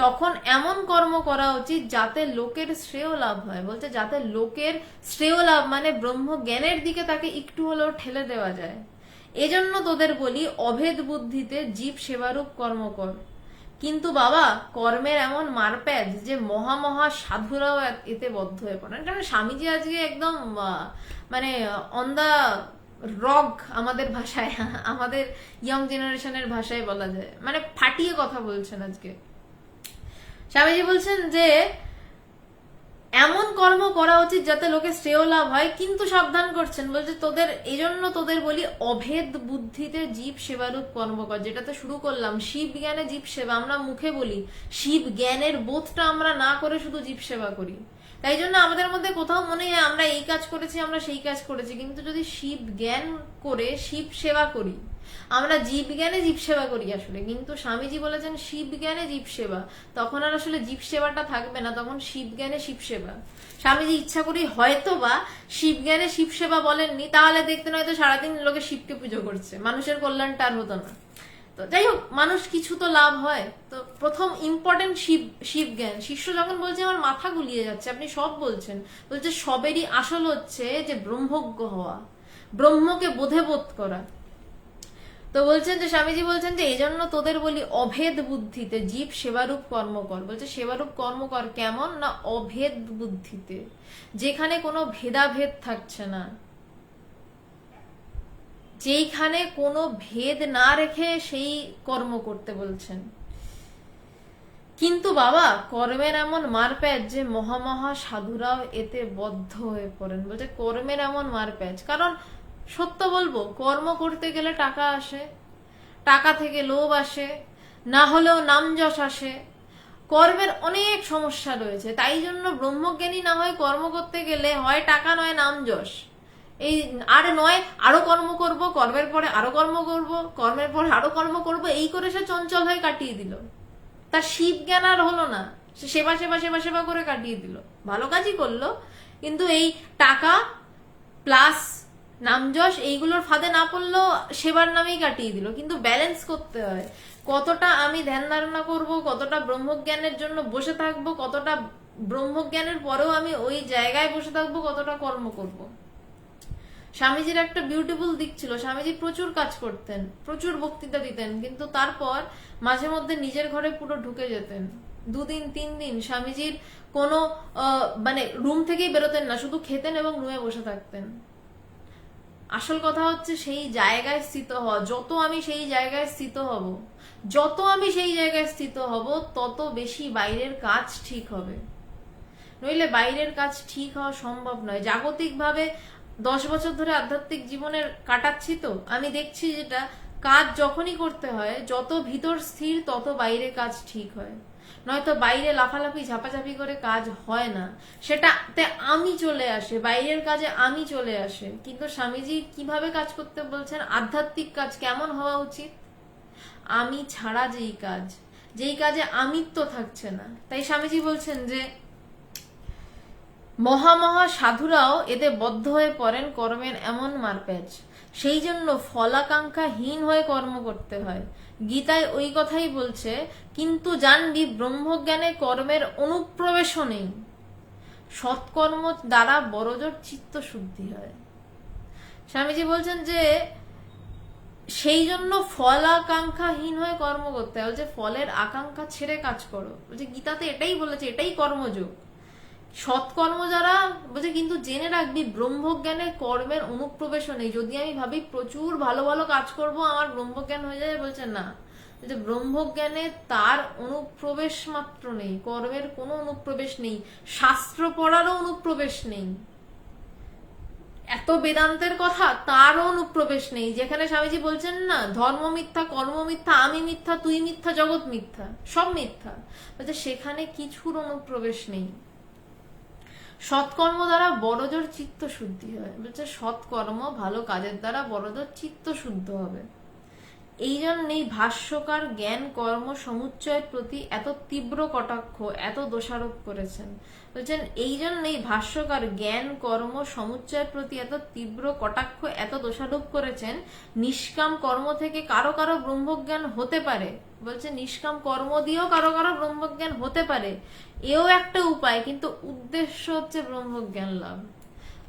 তখন এমন কর্ম করা উচিত যাতে লোকের শ্রেয় লাভ হয়। বলছে যাতে লোকের শ্রেয় লাভ মানে ব্রহ্ম জ্ঞানের দিকে তাকে একটু হলেও ঠেলে দেওয়া যায়। এজন্য তোদের বলি অভেদ বুদ্ধিতে জীব সেবারূপ কর্ম কর। কিন্তু বাবা কর্মের এমন মারপ্যাচ যে মহা মহা সাধুরাও এতে বদ্ধ হয়ে পড়ে। কারণ স্বামীজি আজকে একদম মানে অন দা রক, আমাদের ভাষায়, আমাদের ইয়ং জেনারেশনের ভাষায় বলা যায়, মানে ফাটিয়ে কথা বলছেন আজকে। স্বামীজি বলছেন যে এমন কর্ম করা উচিত যাতে লোকে শ্রেয় লাভ হয়, কিন্তু সাবধান করছেন। বলছে তোদের এই জন্য তোদের বলি অভেদ বুদ্ধিতে জীব সেবারূপ কর্ম কর। যেটাতে শুরু করলাম, শিব জ্ঞানে জীব সেবা। আমরা মুখে বলি, শিব জ্ঞানের বোধটা আমরা না করে শুধু জীব সেবা করি। তাই জন্য আমাদের মধ্যে কোথাও মনে হয় আমরা এই কাজ করেছি, আমরা সেই কাজ করেছি, কিন্তু যদি শিব জ্ঞান করে শিব সেবা করি, আমরা জীব জ্ঞানে জীব সেবা করি আসলে। কিন্তু স্বামীজি বলেছেন শিব জ্ঞানে জীব সেবা, তখন আর আসলে জীব সেবাটা থাকবে না, তখন শিব জ্ঞানে শিব সেবা। স্বামীজি ইচ্ছা করি হয়তো বা শিব জ্ঞানে শিব সেবা বলেননি, তাহলে দেখতেন হয়তো সারাদিন লোকে শিবকে পুজো করছে, মানুষের কল্যাণটা আর হতো না। তো যাই হোক, মানুষ কিছু তো লাভ হয়। তো প্রথম ইম্পর্টেন্ট শিব জ্ঞান। শিষ্য যখন বলছে আমার মাথা গুলিয়ে যাচ্ছে, আপনি সব বলছেন, বলছে সবেরই আসল হচ্ছে যে ব্রহ্মজ্ঞ হওয়া, ব্রহ্মকে বোধ করা। তো বলছেন যে স্বামীজি বলছেন যে এই জন্য তোদের বলি অভেদ বুদ্ধিতে জীব সেবারূপ কর্ম কর। বলছে সেবারূপ কর্ম কর কেমন না, অভেদ বুদ্ধিতে, যেখানে কোনো ভেদাভেদ থাকছে না, যেইখানে কোনো ভেদ না রেখে সেই কর্ম করতে বলছেন। কিন্তু বাবা কর্মের এমন মারপ্যাচ যে মহামহা সাধুরাও এতে বদ্ধ হয়ে পড়েন। বলছে কর্মের এমন মারপ্যাচ, কারণ সত্য বলবো, কর্ম করতে গেলে টাকা আসে, টাকা থেকে লোভ আসে, না হলেও নাম যশ আসে, কর্মের অনেক সমস্যা রয়েছে। তাই জন্য ব্রহ্মজ্ঞানী না হয় কর্ম করতে গেলে হয় টাকা নয় নাম যশ, এই আর নয় আরো কর্ম করব, কর্মের পরে আরো কর্ম করব, কর্মের পরে আরো কর্ম করব, এই করে সে চঞ্চল হয়ে কাটিয়ে দিল। তার শিব জ্ঞান আর হলো না, সে সেবা সেবা সেবা সেবা করে কাটিয়ে দিল। ভালো কাজই করলো, কিন্তু এই টাকা প্লাস নামযশ এইগুলোর ফাঁদে না পড়লেও সেবার নামেই কাটিয়ে দিল। কিন্তু ব্যালেন্স করতে হয়, কতটা আমি ধ্যান ধারণা করব, কতটা ব্রহ্মজ্ঞানের জন্য বসে থাকবো, কতটা ব্রহ্মজ্ঞানের পরেও আমি ওই জায়গায় বসে থাকবো, কতটা কর্ম করব। স্বামীজির একটা বিউটিফুল দিক ছিল, স্বামীজি প্রচুর কাজ করতেন, প্রচুর বক্তৃতা দিতেন, কিন্তু তারপর মাঝে মধ্যে নিজের ঘরে পুরো ঢুকে যেতেন। 2 দিন 3 দিন স্বামীজির কোনো মানে রুম থেকেই বেরোতেন না, শুধু খেতেন এবং রুমে বসে থাকতেন। আসল কথা হচ্ছে সেই জায়গায় স্থিত হওয়া। যত আমি সেই জায়গায় স্থিত হব, তত বেশি বাইরের কাজ ঠিক হবে। নইলে বাইরের কাজ ঠিক হওয়া সম্ভব নয়। জাগতিকভাবে 10 বছর ধরে আধ্যাত্মিক জীবনের কাটাচ্ছি, তো আমি দেখছি যেটা কাজ যখনই করতে হয়, যত ভিতর স্থির তত বাইরে কাজ ঠিক হয়। নয়তো বাইরে লাফালাফি ঝাপাঝাপি করে কাজ হয় না, সেটাতে আমি চলে আসে, বাইরের কাজে আমি চলে আসে। কিন্তু স্বামীজি কিভাবে কাজ করতে বলছেন? আধ্যাত্মিক কাজ কেমন হওয়া উচিত? আমি ছাড়া যেই কাজে আমিত্ব থাকছে না। তাই স্বামীজি বলছেন যে মহা সাধুরাও এতে বদ্ধ হয়ে পড়েন কর্মের এমন মারপ্যাচ, সেই জন্য ফলাকাঙ্ক্ষাহীন হয়ে কর্ম করতে হয়। গীতায় ওই কথাই বলছে, কিন্তু জানবি ব্রহ্মজ্ঞানে কর্মের অনুপ্রবেশও নেই, সৎকর্ম দ্বারা বড়জোর চিত্ত শুদ্ধি হয়। স্বামীজি বলছেন যে সেই জন্য ফলাকাঙ্ক্ষাহীন হয়ে কর্ম করতে হয়, বলছে ফলের আকাঙ্ক্ষা ছেড়ে কাজ করো। বলছে গীতাতে এটাই বলেছে, এটাই কর্মযোগ। সৎকর্ম যারা বলছে, কিন্তু জেনে রাখবি ব্রহ্মজ্ঞানে কর্মের অনুপ্রবেশও নেই। যদি আমি ভাবি প্রচুর ভালো ভালো কাজ করব, আমার ব্রহ্মজ্ঞান হয়ে যাবে, বলছে না, যে ব্রহ্মজ্ঞানে তার অনুপ্রবেশ মাত্র নেই, কর্মের কোনো অনুপ্রবেশ নেই, শাস্ত্র পড়ারও অনুপ্রবেশ নেই, এত বেদান্তের কথা তারও অনুপ্রবেশ নেই। যেখানে স্বামীজি বলছেন না, ধর্ম মিথ্যা, কর্ম মিথ্যা, আমি মিথ্যা, তুই মিথ্যা, জগৎ মিথ্যা, সব মিথ্যা, বলছে সেখানে কিছুর অনুপ্রবেশ নেই। সৎকর্ম দ্বারা বড়জোর চিত্ত শুদ্ধি হয়। বলছে সৎকর্ম, ভালো কাজের দ্বারা বড়জোর চিত্ত শুদ্ধ হবে। এই জন্যই ভাষ্যকার জ্ঞান কর্ম সমুচ্চয়ের প্রতি এত তীব্র কটাক্ষ, এত দোষারোপ করেছেন। বলছেন এই জন্যই ভাষ্যকার জ্ঞান কর্ম সমুচ্চয়ের প্রতি এত তীব্র কটাক্ষ, এত দোষারোপ করেছেন। নিষ্কাম কর্ম থেকে কারো কারো ব্রহ্মজ্ঞান হতে পারে, বলছে নিষ্কাম কর্ম দিয়েও কারো কারো ব্রহ্মজ্ঞান হতে পারে, এও একটা উপায়, কিন্তু উদ্দেশ্য হচ্ছে ব্রহ্মজ্ঞান লাভ।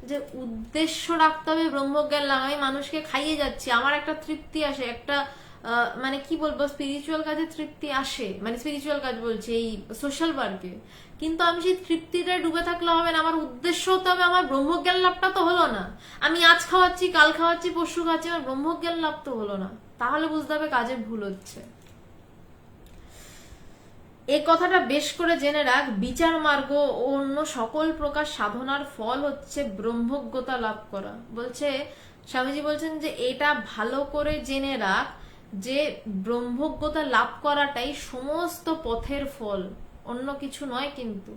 যে উদ্দেশ্য রাখতে হবে ব্রহ্মজ্ঞান লাভ। আমি মানুষকে খাইয়ে যাচ্ছি, আমার একটা তৃপ্তি আসে, একটা মানে কি বলবো, স্পিরিচুয়াল কাজে তৃপ্তি আসে, মানে স্পিরিচুয়াল কাজ বলছে এই সোশ্যাল ওয়ার্কে, কিন্তু আমি সেই তৃপ্তিটায় ডুবে থাকলে হবে না। আমার উদ্দেশ্য হতে হবে, আমার ব্রহ্মজ্ঞান লাভটা তো হলো না। আমি আজ খাওয়াচ্ছি, কাল খাওয়াচ্ছি, পরশু খাওয়াচ্ছি, আমার ব্রহ্মজ্ঞান লাভ তো হলো না। তাহলে বুঝতে হবে কাজে ভুল হচ্ছে। এই কথাটা বেশ করে জেনে রাখ, বিচার মার্গ ও অন্য সকল প্রকার সাধনার ফল হচ্ছে ব্রহ্মজ্ঞতা লাভ করা। বলছে স্বামীজি বলছেন যে এটা ভালো করে জেনে রাখ যে ব্রহ্মজ্ঞতা লাভ করাটাই সমস্ত পথের ফল, অন্য কিছু নয়। কিন্তু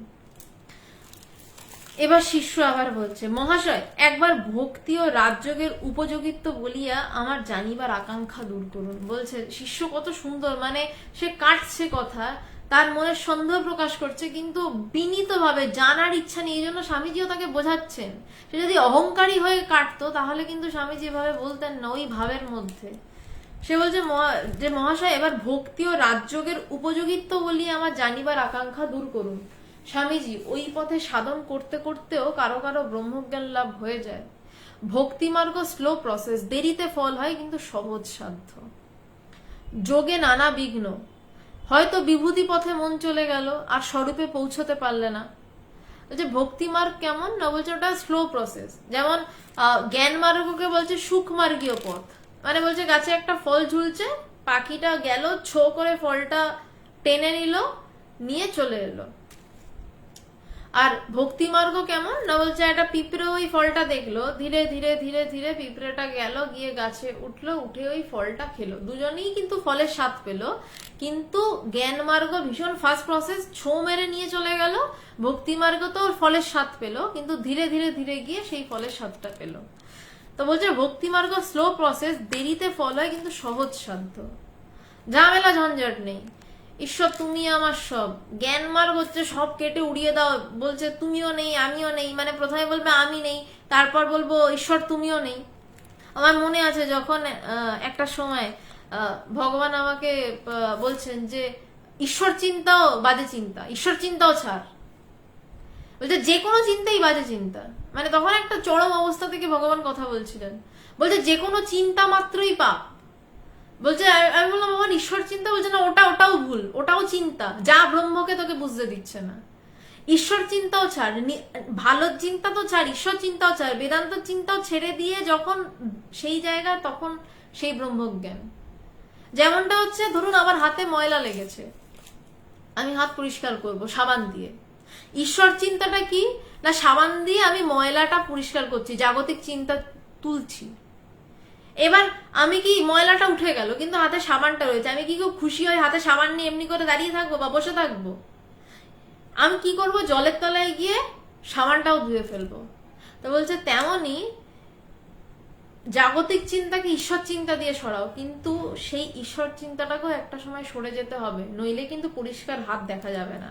এবার শিষ্য আবার বলছে, মহাশয় একবার ভক্তি ও রাজযোগের উপযোগিত্ব বলিয়া আমার জানিবার আকাঙ্ক্ষা দূর করুন। বলছে শিষ্য কত সুন্দর, মানে সে কাটছে কথা, তার মনে সন্দেহ প্রকাশ করছে, কিন্তু বিনীতভাবে জানার ইচ্ছা নেই। এই জন্য স্বামীজিও তাকে বোঝাচ্ছেন। সে যদি অহংকারী হয়ে কাটতো তাহলে কিন্তু স্বামীজি এভাবে বলতেন না, ওই ভাবের মধ্যে। সে বলছে যে মহাশয় এবার ভক্তি ও রাজযোগের উপযোগিত্ব বলিয়ে আমার জানিবার আকাঙ্ক্ষা দূর করুন। স্বামীজি ওই পথে সাধন করতে করতেও কারো কারো ব্রহ্মজ্ঞান লাভ হয়ে যায়। ভক্তি মার্গ স্লো প্রসেস, দেরিতে ফল হয় কিন্তু সহজ সাধ্য। যোগে নানা বিঘ্ন, হয়তো বিভূতি পথে মন চলে গেল আর স্বরূপে পৌঁছতে পারলে না। বলছে ভক্তি মার্গ কেমন না, বলছে ওটা স্লো প্রসেস। যেমন জ্ঞান মার্গকে বলছে সুখ মার্গীয় পথ, মানে বলছে গাছে একটা ফল ঝুলছে, পাখিটা গেল, ছো করে ফলটা টেনে নিল, নিয়ে চলে এলো। আর ভক্তি মার্গ কেমন না, বলছে একটা পিঁপড়ে ওই ফলটা দেখলো, ধীরে ধীরে ধীরে ধীরে পিঁপড়েটা গেল, গিয়ে গাছে উঠলো, উঠে ওই ফলটা খেলো, দুজনেই কিন্তু ফলের স্বাদ পেলো। কিন্তু জ্ঞান মার্গ ভীষণ ফাস্ট প্রসেস, ছো মেরে নিয়ে চলে গেল। ভক্তি মার্গ তো ফলের স্বাদ পেলো, কিন্তু ধীরে ধীরে ধীরে গিয়ে সেই ফলের স্বাদটা পেলো। তো বলছে ভক্তি মার্গ স্লো প্রসেস, দেরিতে ফল হয় কিন্তু সহজ সাধ্য, ঝামেলা ঝঞ্ঝাট নেই। ঈশ্বর তুমি আমার সব। জ্ঞান মার্গ হচ্ছে সব কেটে উড়িয়ে দাও, বলছে তুমিও নেই আমিও নেই, মানে প্রথমে বলবে আমি নেই, তারপর বলবো ঈশ্বর তুমিও নেই। আমার মনে আছে যখন একটা সময় ভগবান আমাকে বলছেন যে ঈশ্বর চিন্তাও বাজে চিন্তা, ঈশ্বর চিন্তাও ছাড়। বলছে যে কোনো চিন্তাই বাজে চিন্তা, মানে তখন একটা চরম অবস্থা থেকে ভগবান কথা বলছিলেন। বলছে যে কোনো চিন্তা মাত্রই পাপ। বলছে আমি বললাম ভগবান ঈশ্বর চিন্তা? বলছে না, ওটাও ভুল, ওটাও চিন্তা, যা ব্রহ্মকে তোকে বুঝতে দিচ্ছে না। ঈশ্বর চিন্তাও ছাড়, ভালো চিন্তা তো ছাড়, ঈশ্বর চিন্তাও ছাড়, বেদান্ত চিন্তাও ছেড়ে দিয়ে যখন সেই জায়গায়, তখন সেই ব্রহ্মজ্ঞান। যেমনটা হচ্ছে ধরুন আমার হাতে ময়লা লেগেছে, আমি হাত পরিষ্কার করব সাবান দিয়ে। ঈশ্বর চিন্তাটা কি না, সাবান দিয়ে আমি ময়লাটা পরিষ্কার করছি, জাগতিক চিন্তা তুলছি। এবার আমি কি, ময়লাটা উঠে গেল কিন্তু হাতে সাবানটা রয়েছে, আমি কি খুব খুশি হয়ে হাতে সাবান নিয়ে এমনি করে দাঁড়িয়ে থাকবো বা বসে থাকবো? আমি কি করব, জলের তলায় গিয়ে সাবানটাও ধুয়ে ফেলবো। তো বলছে তেমনই জাগতিক চিন্তাকে ঈশ্বর চিন্তা দিয়ে সরাও, কিন্তু সেই ঈশ্বর চিন্তাটাকেও একটা সময় সরে যেতে হবে, নইলে কিন্তু পরিষ্কার হাত দেখা যাবে না।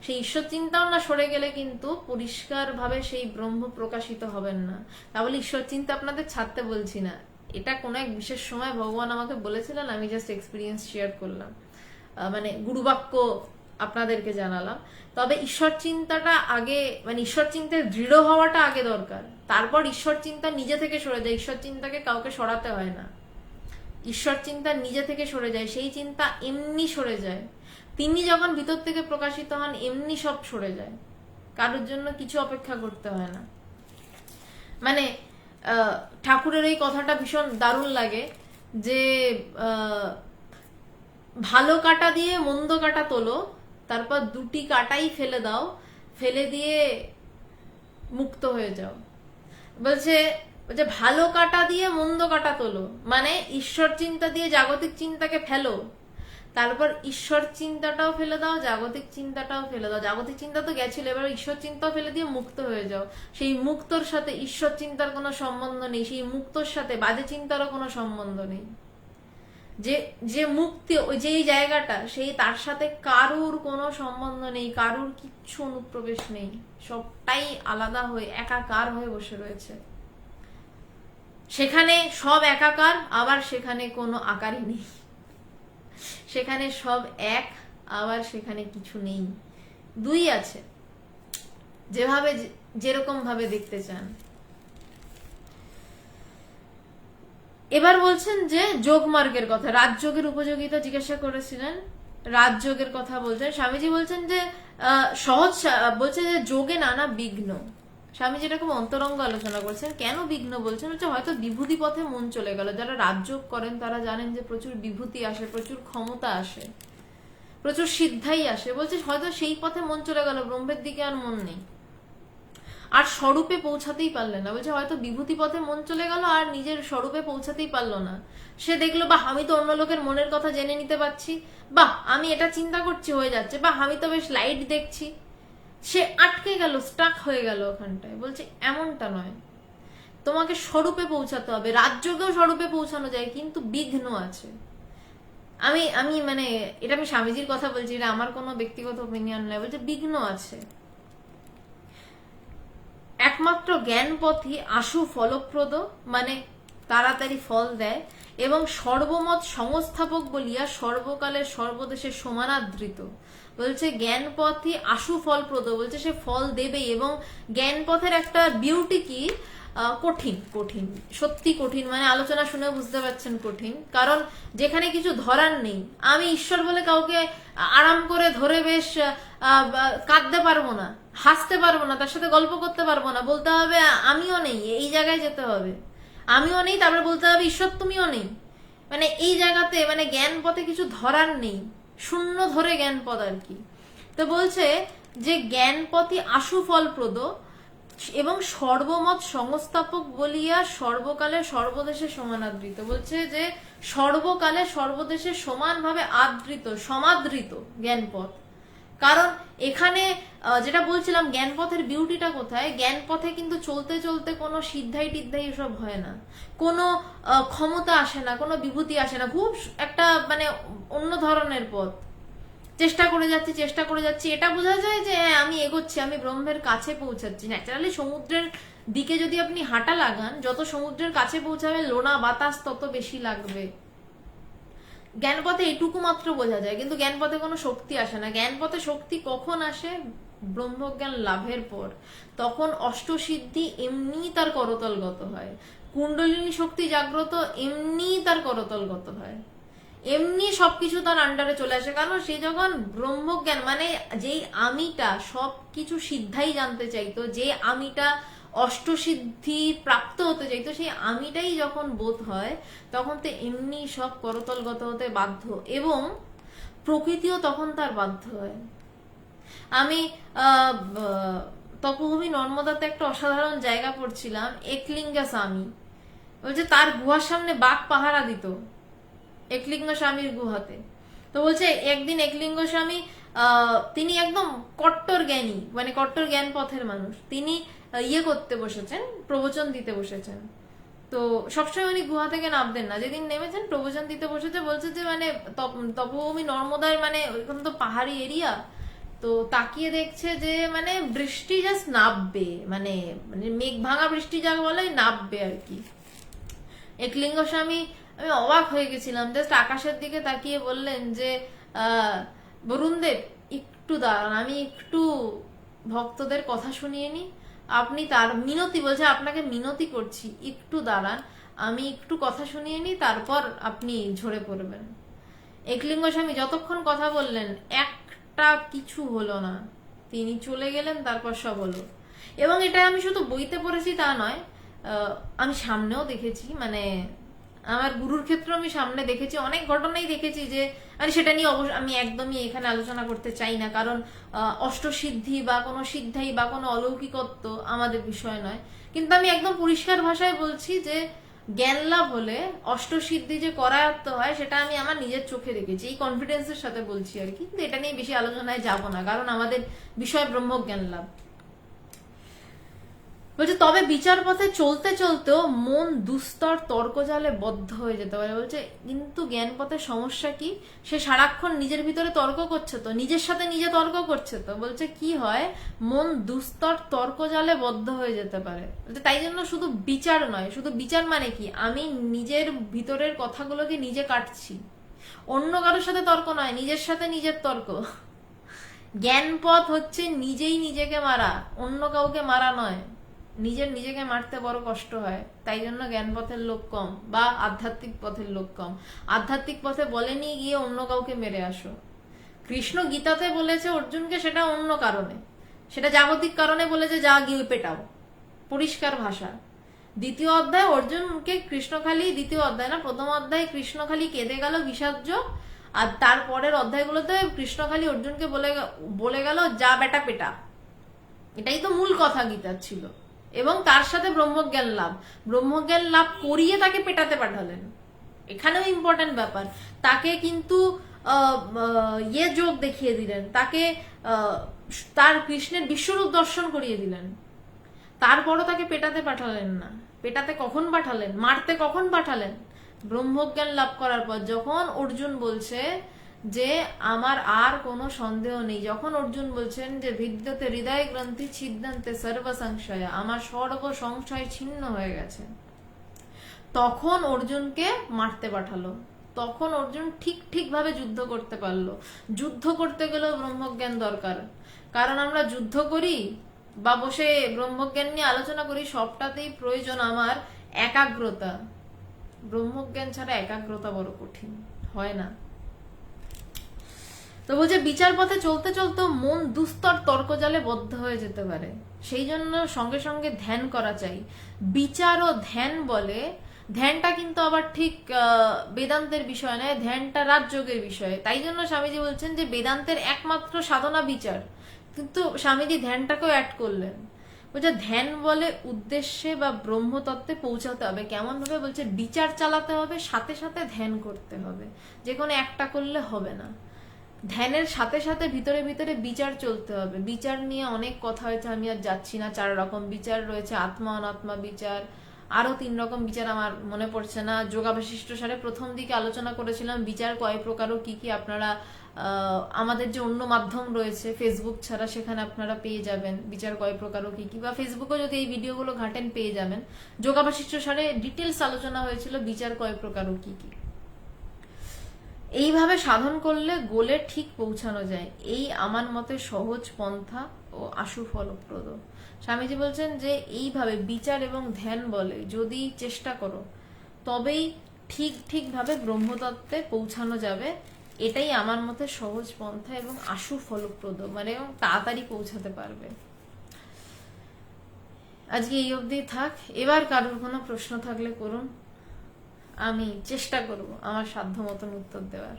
সেই ঈশ্বর চিন্তাও না সরে গেলে কিন্তু পরিষ্কার ভাবে সেই ব্রহ্ম প্রকাশিত হবেন না। তাহলে ঈশ্বর চিন্তা আপনাদের ছাড়তে বলছি না, এটা কোনো এক বিশেষ সময় ভগবান আমাকে বলেছিলেন, আমি জাস্ট এক্সপিরিয়েন্স শেয়ার করলাম, মানে গুরুবাক্য আপনাদেরকে জানালাম। তবে ঈশ্বর চিন্তাটা আগে, মানে ঈশ্বর চিন্তায় দৃঢ় হওয়াটা আগে দরকার, তারপর ঈশ্বর চিন্তা নিজে থেকে সরে যায়। ঈশ্বর চিন্তাকে কাউকে সরাতে হয় না, ঈশ্বর চিন্তা নিজে থেকে সরে যায়, সেই চিন্তা এমনি সরে যায়। তিনি যখন ভিতর থেকে প্রকাশিত হন এমনি সব সরে যায়, কারোর জন্য কিছু অপেক্ষা করতে হয় না। মানে ঠাকুরের এই কথাটা ভীষণ দারুণ লাগে যে ভালো কাটা দিয়ে মন্দ কাটা তোলো, তারপর দুটি কাটাই ফেলে দাও, ফেলে দিয়ে মুক্ত হয়ে যাও। বলছে ভালো কাটা দিয়ে মন্দ কাটা তোলো, মানে ঈশ্বর চিন্তা দিয়ে জাগতিক চিন্তাকে ফেলো, তারপর ঈশ্বর চিন্তাটাও ফেলে দাও, জাগতিক চিন্তাটাও ফেলে দাও। জাগতিক চিন্তা তো গেছিল, এবার ঈশ্বর চিন্তাও ফেলে দিয়ে মুক্ত হয়ে যাও। সেই মুক্তর সাথে ঈশ্বর চিন্তার কোনো সম্বন্ধ নেই, সেই মুক্তর সাথে বাজে চিন্তারও কোনো সম্বন্ধ নেই। যে মুক্তি, ওই যে জায়গাটা, সেই তার সাথে কারুর কোনো সম্বন্ধ নেই, কারুর কিচ্ছু অনুপ্রবেশ নেই, সবটাই আলাদা হয়ে একাকার হয়ে বসে রয়েছে। সেখানে সব একাকার, আবার সেখানে কোনো আকারই নেই, সেখানে সব এক, আবার সেখানে কিছু নেই, দুই আছে, যেভাবে যেরকম ভাবে দেখতে চান। এবার বলছেন যে যোগমার্গের কথা, রাজযোগের উপযোগিতা জিজ্ঞাসা করেছিলেন, রাজযোগের কথা বলছেন। স্বামীজি বলছেন যে সহজ, বলছে যে যোগে নানা বিঘ্ন। স্বামীজি এরকম অন্তরঙ্গ আলোচনা করছেন। কেন বিঘ্ন বলছেন? হচ্ছে হয়তো বিভূতি পথে মন চলে গেল। যারা রাজযোগ করেন তারা জানেন যে প্রচুর বিভূতি আসে, প্রচুর ক্ষমতা আসে, প্রচুর সিদ্ধাই আসে। বলছে হয়তো সেই পথে মন চলে গেল, ব্রহ্মের দিকে আর মন নেই, আর স্বরূপে পৌঁছাতেই পারলেন না। বলছে হয়তো বিভূতি পথে মন চলে গেল আর নিজের স্বরূপে পৌঁছাতেই পারলো না। সে দেখলো বাহ, আমি তো অন্য লোকের মনের কথা জেনে নিতে পারছি, বাহ আমি এটা চিন্তা করছি হয়ে যাচ্ছে, বাহ আমি তো বেশ লাইট দেখছি। সে আটকে গেল, স্টাক হয়ে গেল ওখানটায়। বলছে এমনটা নয়, তোমাকে স্বরূপে পৌঁছাতে হবে। রাজযোগেও স্বরূপে পৌঁছানো যায়, কিন্তু বিঘ্ন আছে। আমি মানে এটা আমি স্বামীজির কথা বলছি, এটা আমার কোনো ব্যক্তিগত ওপিনিয়ন নয়। বলছে বিঘ্ন আছে। একমাত্র জ্ঞান পথই আশু ফলপ্রদ, মানে তাড়াতাড়ি ফল দেয়, এবং সর্বমত সংস্থাপক বলিয়া সর্বকালের সর্বদেশে সমানাদৃত। বলছে জ্ঞান পথই আশু ফলপ্রদ, বলছে সে ফল দেবেই। এবং জ্ঞান পথের একটা বিউটি কি, কঠিন, কঠিন, সত্যি কঠিন, মানে আলোচনা শুনে বুঝতে পারছেন কঠিন। কারণ যেখানে কিছু ধরার নেই, আমি ঈশ্বর বলে কাউকে আরাম করে ধরে বেশ কাঁদতে পারবো না, হাসতে পারবো না, তার সাথে গল্প করতে পারবো না। বলতে হবে আমিও নেই, এই জায়গায় যেতে হবে, আমিও নেই, তারপরে বলতে হবে ঈশ্বর তুমিও নেই। মানে এই জায়গাতে, মানে জ্ঞান পথে কিছু ধরার নেই, শূন্য ধরে জ্ঞান পথ আর কি। তো বলছে যে জ্ঞান পথই আশু ফলপ্রদ এবং সর্বমত সংস্থাপক বলিয়া সর্বকালে সর্বদেশে সমানাদৃত। বলছে যে সর্বকালে সর্বদেশে সমানভাবে আদৃত, সমাদৃত জ্ঞানপথ। কারণ এখানে যেটা বলছিলাম, জ্ঞানপথের বিউটিটা কোথায়? জ্ঞানপথে কিন্তু চলতে চলতে কোনো সিদ্ধাই টিদ্ধাই এসব হয় না, কোনো ক্ষমতা আসে না, কোনো বিভূতি আসে না, খুব একটা মানে অন্য ধরনের পথ। চেষ্টা করে যাচ্ছি, চেষ্টা করে যাচ্ছি, এটা বোঝা যায় যে হ্যাঁ আমি এগোচ্ছি, আমি ব্রহ্মের কাছে পৌঁছাচ্ছি। ন্যাচারালি সমুদ্রের দিকে যদি আপনি হাঁটা লাগান, যত সমুদ্রের কাছে পৌঁছাবে লোনা বাতাস তত বেশি লাগবে। জ্ঞানপথে এটুকু মাত্র বোঝা যায়, কিন্তু জ্ঞানপথে কোনো শক্তি আসে না। জ্ঞানপথে শক্তি কখন আসে? ব্রহ্মজ্ঞান লাভের পর তখন অষ্টসিদ্ধি এমনি তার করতলগত হয়, কুণ্ডলিনী শক্তি জাগ্রত এমনি তার করতলগত হয়, এমনি সবকিছু তার আন্ডারে চলে আসে। কারণ সে যখন ব্রহ্মজ্ঞান মানে যেই আমিটা সবকিছু সিদ্ধাই জানতে চাইতো, যে আমিটা অষ্টসিদ্ধি প্রাপ্ত হতে চাইতো, সেই আমিটাই যখন বোধ হয় তখন তো এমনি সব করতলগত হতে বাধ্য, এবং প্রকৃতিও তখন তার বাধ্য হয়। আমি তপভূমি নর্মদাতে একটা অসাধারণ জায়গা পড়ছিলাম, একলিঙ্গা স্বামী বলছে তার গুহার সামনে বাঘ পাহারা দিত, একলিঙ্গ স্বামীর গুহাতে। তো বলছে একদিন একলিঙ্গ স্বামী তিনি একদম কট্টর জ্ঞানী, মানে কট্টর জ্ঞান পথের মানুষ, তিনি ইয়ে করতে বসেছেন, প্রবচন দিতে বসেছেন। তো সবসময় উনি গুহা থেকে নামতেন না, যেদিন নেমেছেন প্রবচন দিতে বসেছে, বলছে যে মানে তপভূমি নর্মদার মানে ওইখানে তো পাহাড়ি এরিয়া, তো তাকিয়ে দেখছে যে মানে বৃষ্টি জাস্ট নামবে, মানে মানে মেঘ ভাঙা বৃষ্টি যাকে বলে নামবে আর কি। একলিঙ্গ স্বামী, আমি অবাক হয়ে গেছিলাম, জাস্ট আকাশের দিকে তাকিয়ে বললেন যে বরুণদেব একটু দাঁড়ান, আমি একটু ভক্তদের কথা শুনিয়ে নি, আপনি তার মিনতি বলছে, আপনাকে মিনতি করছি একটু দাঁড়ান, আমি একটু কথা শুনিয়ে নি, তারপর আপনি ঝরে পড়বেন। একলিঙ্গ স্বামী যতক্ষণ কথা বললেন একটা কিছু হলো না, তিনি চলে গেলেন, তারপর সব হলো। এবং এটা আমি শুধু বইতে পড়েছি তা নয়, আমি সামনেও দেখেছি, মানে আমার গুরুর ক্ষেত্রে আমি সামনে দেখেছি, অনেক ঘটনাই দেখেছি যে মানে সেটা নিয়ে অবশ্য আমি একদমই এখানে আলোচনা করতে চাই না, কারণ অষ্টসিদ্ধি বা কোনো সিদ্ধাই বা কোনো অলৌকিকত্ব আমাদের বিষয় নয়। কিন্তু আমি একদম পরিষ্কার ভাষায় বলছি যে জ্ঞান লাভ হলে অষ্টসিদ্ধি যে করায়ত্ত হয় সেটা আমি আমার নিজের চোখে দেখেছি, এই কনফিডেন্সের সাথে বলছি আর কি। কিন্তু এটা নিয়ে বেশি আলোচনায় যাব না, কারণ আমাদের বিষয় ব্রহ্মজ্ঞান লাভ। বলছে তবে বিচার পথে চলতে চলতেও মন দুস্তর তর্কজালে বদ্ধ হয়ে যেতে পারে। বলছে কিন্তু জ্ঞান পথের সমস্যা কি, সে সারাক্ষণ নিজের ভিতরে তর্ক করছে, তো নিজের সাথে নিজে তর্ক করছে, তো বলছে কি হয়, মন দুস্তর তর্কজালে বদ্ধ হয়ে যেতে পারে। বলছে তাই জন্য শুধু বিচার নয়, শুধু বিচার মানে কি, আমি নিজের ভিতরের কথাগুলোকে নিজে কাটছি, অন্য কারোর সাথে তর্ক নয়, নিজের সাথে নিজের তর্ক। জ্ঞান পথ হচ্ছে নিজেই নিজেকে মারা, অন্য কাউকে মারা নয়। নিজেকে মারতে বড় কষ্ট হয়, তাই জন্য জ্ঞান পথের লোক কম বা আধ্যাত্মিক পথের লোক কম। আধ্যাত্মিক পথে বলেনি গিয়ে অন্য কাউকে মেরে আসো। কৃষ্ণ গীতাতে বলেছে অর্জুনকে, সেটা অন্য কারণে, সেটা জাগতিক কারণে বলেছে যা গিয়ে পেটাও, পরিষ্কার ভাষা। দ্বিতীয় অধ্যায় অর্জুনকে কৃষ্ণ খালি, দ্বিতীয় অধ্যায় না প্রথম অধ্যায় কৃষ্ণ খালি কেঁদে গেল বিষাদ্য, আর তারপরের অধ্যায়গুলোতে কৃষ্ণ খালি অর্জুনকে বলে গেল যা বেটা পেটা। এটাই তো মূল কথা গীতার ছিল। এবং তার সাথে ব্রহ্মজ্ঞান লাভ করিয়ে তাকে পেটাতে পাঠালেন, এখানেও ইম্পর্টেন্ট ব্যাপার। তাকে কিন্তু ইয়ে যোগ দেখিয়ে দিলেন, তাকে তার কৃষ্ণের বিশ্বরূপ দর্শন করিয়ে দিলেন, তারপরও তাকে পেটাতে পাঠালেন না। পেটাতে কখন পাঠালেন, মারতে কখন পাঠালেন? ব্রহ্মজ্ঞান লাভ করার পর, যখন অর্জুন বলছে যে আমার আর কোনো সন্দেহ নেই, যখন অর্জুন বলছেন যে বিদ্যতে হৃদয় গ্রন্থি ছিদ্দান্তে সর্ব সংশয়, আমার সর্ব সংশয় ছিন্ন হয়ে গেছে, তখন অর্জুনকে মারতে পাঠালো। তখন অর্জুন ঠিকভাবে যুদ্ধ করতে পারলো। যুদ্ধ করতে গেলেও ব্রহ্মজ্ঞান দরকার, কারণ আমরা যুদ্ধ করি বা বসে ব্রহ্মজ্ঞান নিয়ে আলোচনা করি, সবটাতেই প্রয়োজন আমার একাগ্রতা। ব্রহ্মজ্ঞান ছাড়া একাগ্রতা বড় কঠিন, হয় না। তো বলছে বিচার পথে চলতে চলতে মন দুস্তর তর্কজালে বদ্ধ হয়ে যেতে পারে, সেই জন্য সঙ্গে সঙ্গে ধ্যান করা চাই। বিচার ও ধ্যান বলে, ধ্যানটা কিন্তু আবার ঠিক বেদান্তের বিষয় নয়, ধ্যানটা রাজযোগের বিষয়। তাই জন্য স্বামীজি বলছেন যে বেদান্তের একমাত্র সাধনা বিচার, কিন্তু স্বামীজি ধ্যানটাকেও অ্যাড করলেন। বলছে ধ্যান বলে উদ্দেশ্যে বা ব্রহ্মতত্ত্বে পৌঁছাতে হবে। কেমন ভাবে? বলছে বিচার চালাতে হবে, সাথে সাথে ধ্যান করতে হবে, যে কোনো একটা করলে হবে না। ধ্যানের সাথে সাথে ভিতরে ভিতরে বিচার চলতে হবে। বিচার নিয়ে অনেক কথা হয়েছে, আমি আর যাচ্ছি না। 4 রকম বিচার রয়েছে, আত্মা অনাত্মা বিচার, আরো 3 রকম বিচার আমার মনে পড়ছে না। যোগাবশিষ্ট সারে প্রথম দিকে আলোচনা করেছিলাম বিচার কয় প্রকার ও কি কি। আপনারা আমাদের যে অন্য মাধ্যম রয়েছে ফেসবুক ছাড়া, সেখানে আপনারা পেয়ে যাবেন বিচার কয় প্রকার ও কি কি, বা ফেসবুকে যদি এই ভিডিওগুলো ঘাটেন পেয়ে যাবেন। যোগাবশিষ্ট সারে ডিটেলস আলোচনা হয়েছিল বিচার কয় প্রকার ও কি কি। এইভাবে সাধন করলে গোলে ঠিক পৌঁছানো যায়, এই আমার মতে সহজ পন্থা ও আশু ফলপ্রদ। স্বামীজি বলছেন যে এইভাবে বিচার এবং ধ্যান বলে যদি চেষ্টা করো তবেই ঠিকভাবে ব্রহ্মতত্ত্বে পৌঁছানো যাবে। এটাই আমার মতে সহজ পন্থা এবং আশু ফলপ্রদ, মানে এবং তাড়াতাড়ি পৌঁছাতে পারবে। আজকে এই অবধি থাক। এবার কারোর কোনো প্রশ্ন থাকলে করুন, আমি চেষ্টা করব আমার সাধ্য মতন উত্তর দেওয়ার।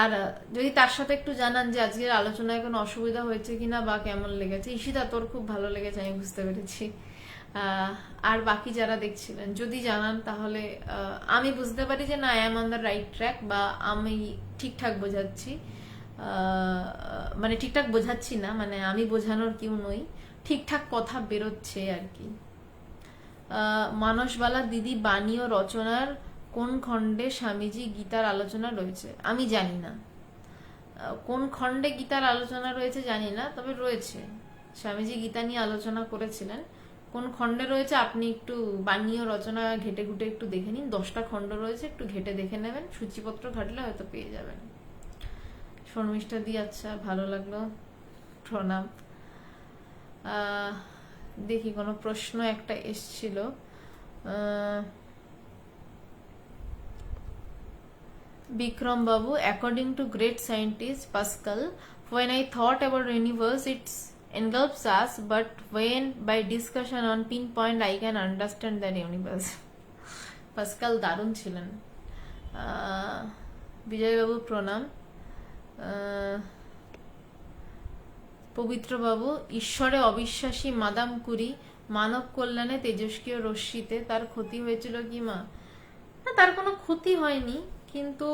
আর যদি তার সাথে একটু জানান যে আজকের আলোচনায় কোনো অসুবিধা হয়েছে কিনা বা কেমন লেগেছে। ঈশিতা, তোর খুব ভালো লেগেছে, আমি বুঝতে পেরেছি। আর বাকি যারা দেখছিলেন যদি জানান, তাহলে আমি বুঝতে পারি যে না, I am on the right track, বা আমি ঠিকঠাক বোঝাচ্ছি। মানে ঠিকঠাক বোঝাচ্ছি না, মানে আমি বোঝানোর কেউ নই, ঠিকঠাক কথা বেরোচ্ছে আর কি। মানসবালা দিদি, বাণী ও রচনার কোন খণ্ডে স্বামীজি গীতার আলোচনা রয়েছে? আমি জানি না কোন খণ্ডে গীতার আলোচনা রয়েছে, জানি না, তবে রয়েছে। স্বামীজি গীতা নিয়ে আলোচনা করেছিলেন। কোন খণ্ডে রয়েছে আপনি একটু বাণী ও রচনা ঘেটে ঘুটে একটু দেখে নিন। 10টা খণ্ড রয়েছে, একটু ঘেটে দেখে নেবেন, সূচিপত্র ঘাটলে হয়তো পেয়ে যাবেন। শর্মিষ্ঠা দি, আচ্ছা, ভালো লাগলো, প্রণাম। দেখি কোনো প্রশ্ন একটা এসছিল। Bikram Babu, according to great scientist Pascal, when I thought about the universe, it engulfs us, but when by discussion on pinpoint, I can understand the universe. Pascal দারুণ ছিলেন। বিজয় বাবু, প্রণাম। পবিত্র বাবু, ঈশ্বরে অবিশ্বাসী মাদাম কুরি মানব কল্যাণে তেজস্ক্রিয় রশ্মিতে তার ক্ষতি হয়েছিল কি মা? না, তার কোনো ক্ষতি হয়নি, কিন্তু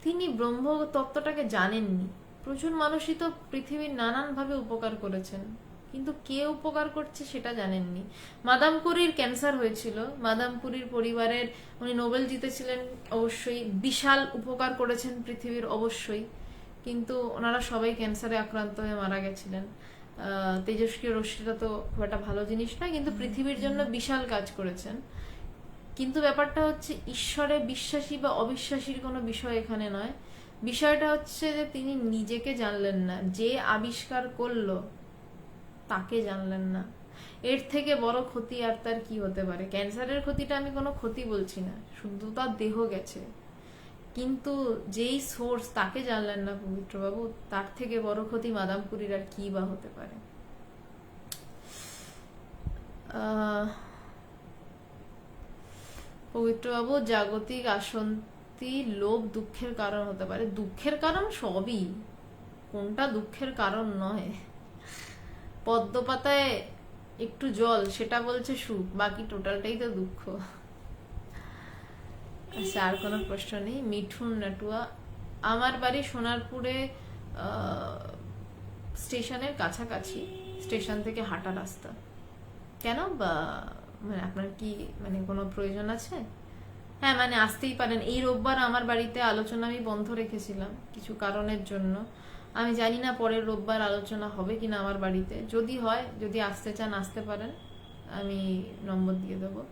তিনি ব্রহ্ম তত্ত্বটাকে জানেননি। প্রচুর মানুষই তো পৃথিবীর নানানভাবে উপকার করেছেন, কিন্তু কে উপকার করছে সেটা জানেননি। মাদাম কুরির ক্যান্সার হয়েছিল, মাদাম কুরির পরিবারের, উনি নোবেল জিতেছিলেন অবশ্যই, বিশাল উপকার করেছেন পৃথিবীর অবশ্যই, কিন্তু ওনারা সবাই ক্যান্সারে আক্রান্ত হয়ে মারা গেছিলেন। তেজস্ক্রিয় রশ্মিটা তো খুব একটা ভালো জিনিস নয়, কিন্তু পৃথিবীর জন্য বিশাল কাজ করেছেন। কিন্তু ব্যাপারটা হচ্ছে ঈশ্বরে বিশ্বাসী বা অবিশ্বাসীর কোনো বিষয় এখানে নয়। বিষয়টা হচ্ছে যে তিনি নিজেকে জানলেন না, যে আবিষ্কার করলো তাকে জানলেন না। এর থেকে বড় ক্ষতি আর তার কি হতে পারে? ক্যান্সারের ক্ষতিটা আমি কোনো ক্ষতি বলছি না, শুধু তার দেহ গেছে, কিন্তু যেই সোর্স তাকে জানলেন না পবিত্রবাবু, তার থেকে বড় ক্ষতি মাদাম কুরির আর কি বা হতে পারে? পবিত্রবাবু, জাগতিক আসক্তি লোভ দুঃখের কারণ হতে পারে। দুঃখের কারণ সবই, কোনটা দুঃখের কারণ নয়? পদ্মপাতায় একটু জল, সেটা বলছে সুখ, বাকি টোটালটাই তো দুঃখ। আচ্ছা, আর কোনো প্রশ্ন নেই। মিঠুন নাটুয়া, আমার বাড়ি সোনারপুরে, স্টেশনের কাছাকাছি, স্টেশন থেকে হাঁটা রাস্তা। কেন, বা মানে আপনার কি মানে কোনো প্রয়োজন আছে? হ্যাঁ, মানে আসতেই পারেন। এই রোববার আমার বাড়িতে আলোচনা আমি বন্ধ রেখেছিলাম কিছু কারণের জন্য। আমি জানি না পরের রোববার আলোচনা হবে কিনা আমার বাড়িতে। যদি হয়, যদি আসতে চান আসতে পারেন, আমি নম্বর দিয়ে দেবো।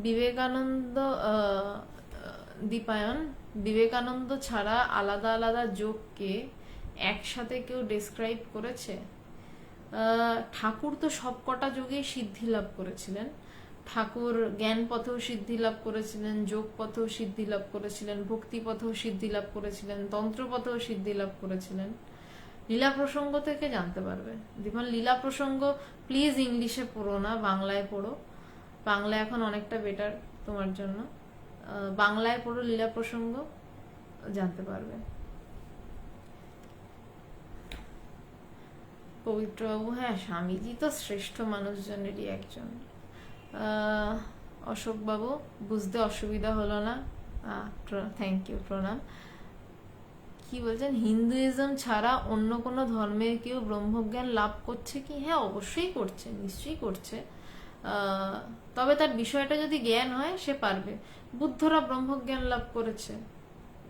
বিবেকানন্দ, দীপায়ন, বিবেকানন্দ ছাড়া আলাদা আলাদা যোগকে একসাথে কেউ ডেসক্রাইব করেছে? ঠাকুর তো সবকটা যোগেই সিদ্ধি লাভ করেছিলেন। ঠাকুর জ্ঞান পথেও সিদ্ধি লাভ করেছিলেন, যোগ পথেও সিদ্ধি লাভ করেছিলেন, ভক্তি পথেও সিদ্ধি লাভ করেছিলেন, তন্ত্র পথেও সিদ্ধি লাভ করেছিলেন। লীলা প্রসঙ্গ থেকে জানতে পারবে। দেখুন, লীলা প্রসঙ্গ প্লিজ ইংলিশে পড়ো না, বাংলায় পড়ো। বাংলা এখন অনেকটা বেটার তোমার জন্য। বাংলায় পড়ো, লীলা প্রসঙ্গ জানতে পারবে। পবিত্রবাবু, হ্যাঁ, স্বামীজি তো শ্রেষ্ঠ মানুষজনেরই একজন। অশোকবাবু, বুঝতে অসুবিধা হলো না, থ্যাংক ইউ, প্রণাম। কি বলছেন, হিন্দুইজম ছাড়া অন্য কোনো ধর্মে কেউ ব্রহ্মজ্ঞান লাভ করছে কি? হ্যাঁ, অবশ্যই করছে, নিশ্চয়ই করছে, তবে তার বিষয়টা যদি জ্ঞান হয় সে পারবে। বুদ্ধরা ব্রহ্মজ্ঞান লাভ করেছে,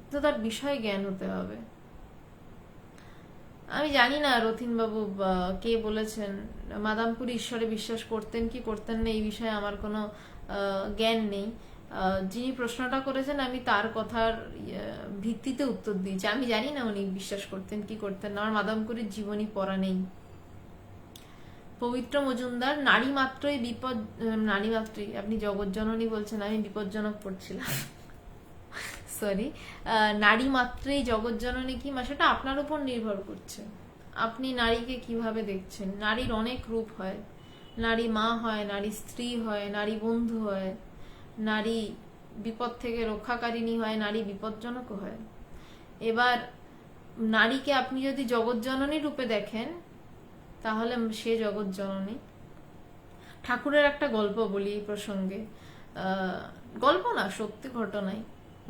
তো তার বিষয় জ্ঞান হতে হবে। আমি জানি না রথিন বাবু কে বলেছেন, মাদামপুরি ঈশ্বরে বিশ্বাস করতেন কি করতেন না এই বিষয়ে আমার কোনো জ্ঞান নেই। যিনি প্রশ্নটা করেছেন আমি তার কথার ভিত্তিতে উত্তর দিয়েছি। আমি জানি না উনি বিশ্বাস করতেন কি করতেন না, আমার মাদামপুরীর জীবনী পড়া নেই। পবিত্র মজুমদার, নারী মাত্রই বিপদ, নারী মাত্রই, আপনি জগৎজননী বলছেন, আমি বিপজ্জনক পড়ছিলাম সরি। নারী মাত্রই জগৎজননী কি, সেটা আপনার উপর নির্ভর করছে, আপনি নারীকে কিভাবে দেখছেন। নারীর অনেক রূপ হয়, নারী মা হয়, নারী স্ত্রী হয়, নারী বন্ধু হয়, নারী বিপদ থেকে রক্ষাকারিণী হয়, নারী বিপজ্জনক হয়। এবার নারীকে আপনি যদি জগৎজননী রূপে দেখেন তাহলে সে জগৎজননী। ঠাকুরের একটা গল্প বলি এই প্রসঙ্গে, গল্প না সত্যি ঘটনাই।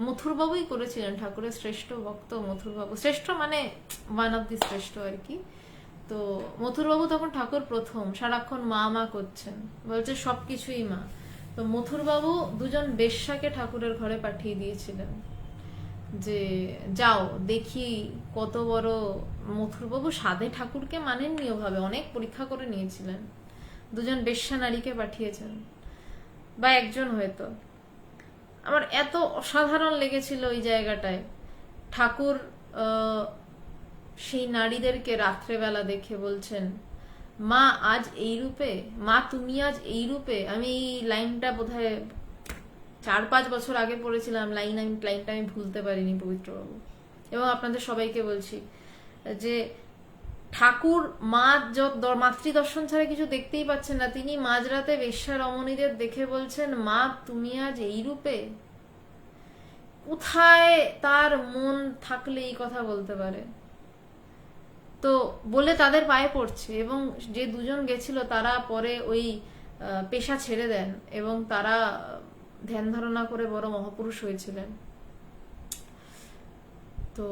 মথুরবাবুই করেছিলেন, ঠাকুরের শ্রেষ্ঠ ভক্ত মথুরবাবু, শ্রেষ্ঠ মানে ওয়ান অফ দি শ্রেষ্ঠ আর কি। তো মথুরবাবু তখন ঠাকুর প্রথম সারাক্ষণ মা মা করছেন, বলছে সবকিছুই মা। তো মথুরবাবু দুজন বেশ্যাকে ঠাকুরের ঘরে পাঠিয়ে দিয়েছিলেন যে যাও দেখি কত বড়। মথুরবাবু সাধে ঠাকুরকে মানেননি ওভাবে, অনেক পরীক্ষা করে নিয়েছিলেন। দুজন বেশ্যা নারীকে পাঠিয়েছেন, বা একজন হয়তো। আমার এত অসাধারণ লেগেছিল ওই জায়গাটায়, ঠাকুর সেই নারীদেরকে রাত্রেবেলা দেখে বলছেন মা আজ এই রূপে, মা তুমি আজ এই রূপে। আমি এই লাইনটা বোধহয় 4-5 বছর আগে পড়েছিলাম, লাইনটা আমি ভুলতে পারিনি পবিত্রবাবু। এবং আপনাদের সবাইকে বলছি যে ঠাকুর মাতৃদর্শন ছাড়া কিছু দেখতেই পাচ্ছেন না, তিনি মাঝরাতে বেশ্যা রমণীদের দেখে বলছেন মা তুমি আজ এই রূপে। কোথায় তার মন থাকলে এই কথা বলতে পারে? তো বলে তাদের পায়ে পড়ছে, এবং যে দুজন গেছিল তারা পরে ওই পেশা ছেড়ে দেন এবং তারা ধ্যান ধারণা করে বড় মহাপুরুষ হয়েছিলেন। তো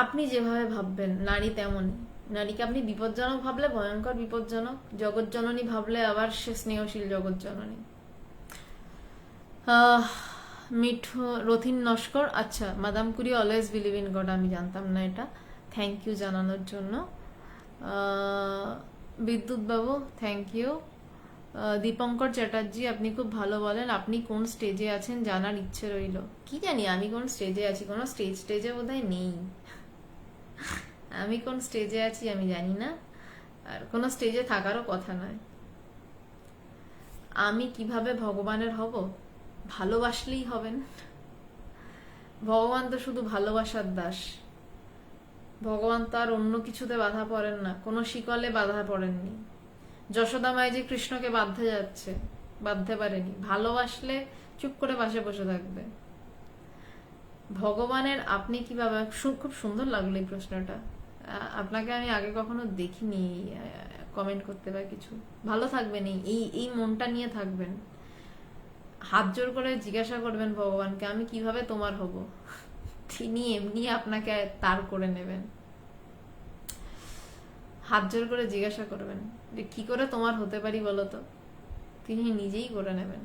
আপনি যেভাবে ভাববেন নারী তেমনই, নারীকে আপনি বিপজ্জনক ভাবলে ভয়ঙ্কর বিপজ্জনক, জগৎজননী ভাবলে আবার সে স্নেহশীল জগৎজননী। মিঠু রথিন নস্কর, আচ্ছা Madame Curie always believe in God, আমি জানতাম না এটা, থ্যাংক ইউ জানানোর জন্য। বিদ্যুৎ বাবু থ্যাংক ইউ। দীপঙ্কর চ্যাটার্জি, আপনি খুব ভালো বলেন, আপনি কোন স্টেজে আছেন জানার ইচ্ছে রইল। কি জানি আমি কোন স্টেজে আছি, কোনো স্টেজে বোধহয় নেই। আমি কোন স্টেজে আছি আমি জানি না, আর কোনো স্টেজে থাকারও কথা নয়। আমি কিভাবে ভগবানের হব? ভালোবাসলেই হবেন। ভগবান তো শুধু ভালোবাসার দাস, ভগবান তো আর অন্য কিছুতে বাধা পড়েন না, কোনো শিকলে বাধা পড়েননি। যশোদা মাই যে কৃষ্ণকে বাঁধতে পারেনি, ভালোবাসলে চুপ করে পাশে বসে থাকবে। ভগবানের আপনি কিভাবে, খুব সুন্দর লাগলো এই প্রশ্নটা, আপনাকে আমি আগে কখনো দেখিনি কমেন্ট করতে বা কিছু। ভালো থাকবেন, এই মনটা নিয়ে থাকবেন, হাত জোর করে জিজ্ঞাসা করবেন ভগবানকে আমি কিভাবে তোমার হব, তিনি এমনি আপনাকে তার করে নেবেন। হাত জোর করে জিজ্ঞাসা করবেন যে কি করে তোমার হতে পারি বলো তো, তিনি নিজেই করে নেবেন।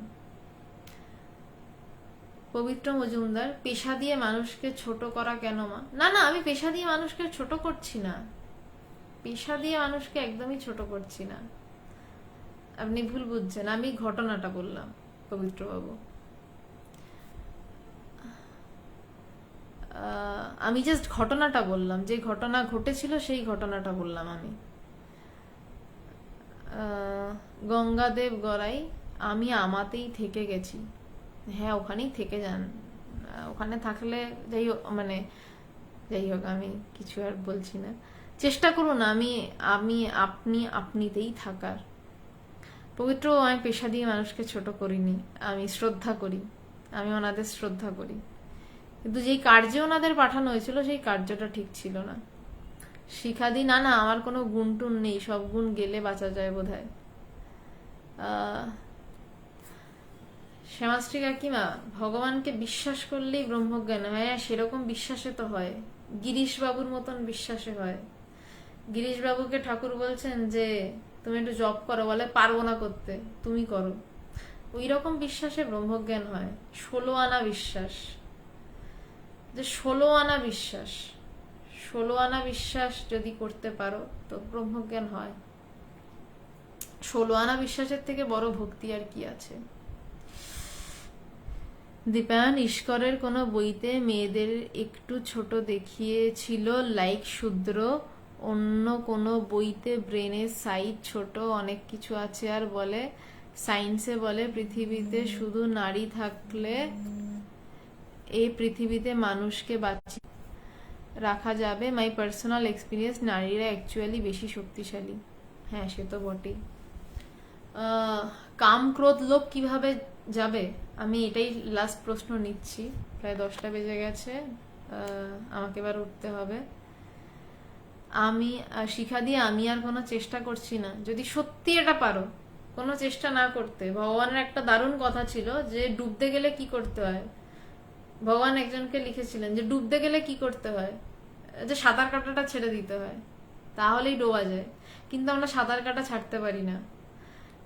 পবিত্র মজুমদার, পেশা দিয়ে মানুষকে ছোট করা কেন মা? না না, আমি পেশা দিয়ে মানুষকে ছোট করছি না, পেশা দিয়ে মানুষকে একদমই ছোট করছি না, আপনি ভুল বুঝছেন। আমি ঘটনাটা বললাম পবিত্রবাবু, আমি জাস্ট ঘটনাটা বললাম, যে ঘটনা ঘটেছিল সেই ঘটনাটা বললাম আমি। গঙ্গাদেব গড়াই, আমি আমাতেই থেকে গেছি। হ্যাঁ ওখানেই থেকে যান, ওখানে থাকলে যাই হোক আমি কিছু আর বলছি না। চেষ্টা করুন আপনিতেই থাকার। পবিত্র, আমি পেশা দিয়ে মানুষকে ছোট করিনি, আমি শ্রদ্ধা করি, আমি ওনাদের শ্রদ্ধা করি, কিন্তু যেই কার্যে ওনাদের পাঠানো হয়েছিল সেই কার্যটা ঠিক ছিল না। শিখাদি, না না আমার কোনো গুণ টুন নেই, সব গুণ গেলে বাঁচা যায় বোধহয়। শ্যামাশ্রী কাকিমা, ভগবানকে বিশ্বাস করলেই ব্রহ্মজ্ঞান হয়। হ্যাঁ সেরকম বিশ্বাসে তো হয়, গিরিশ বাবুর মতন বিশ্বাসে হয়। গিরিশ বাবুকে ঠাকুর বলছেন যে তুমি একটু জব করো, বলে পারবো না করতে, তুমি করো। ওই রকম বিশ্বাসে ব্রহ্মজ্ঞান হয়। 16 আনা বিশ্বাস, যে 16 আনা বিশ্বাস, 16 আনা বিশ্বাস যদি করতে পারো তো ব্রহ্মজ্ঞান হয়। 16 আনা বিশ্বাসের থেকে বড় ভক্তি আর কি আছে? দীপায়ন, ঈশ্বরের কোনো বইতে মেয়েদের একটু ছোট দেখিয়েছিল লাইক শূদ্র, অন্য কোনো বইতে ব্রেনের সাইজ ছোট, অনেক কিছু আছে। আর বলে সায়েন্সে বলে পৃথিবীতে শুধু নারী থাকলে এই পৃথিবীতে মানুষকে বাঁচিয়ে রাখা যাবে। মাই পার্সোনাল এক্সপিরিয়েন্স, নারীরা অ্যাকচুয়ালি বেশি শক্তিশালী। হ্যাঁ, সে তো বটেই। কাম ক্রোধ লোভ কিভাবে যাবে? আমি এটাই লাস্ট প্রশ্ন নিচ্ছি, প্রায় 10টা বেজে গেছে, আমাকে এবার উঠতে হবে। আমি শিখা দিয়ে আমি আর কোনো চেষ্টা করছি না। যদি সত্যি এটা পারো কোনো চেষ্টা না করতে, ভগবানের একটা দারুণ কথা ছিল যে ডুবতে গেলে কি করতে হয়। ভগবান একজনকে লিখেছিলেন যে ডুবতে গেলে কি করতে হয়, যে সাঁতার কাটাটা ছেড়ে দিতে হয়, তাহলেই ডোবা যায়। কিন্তু আমরা সাঁতার কাটা ছাড়তে পারি না।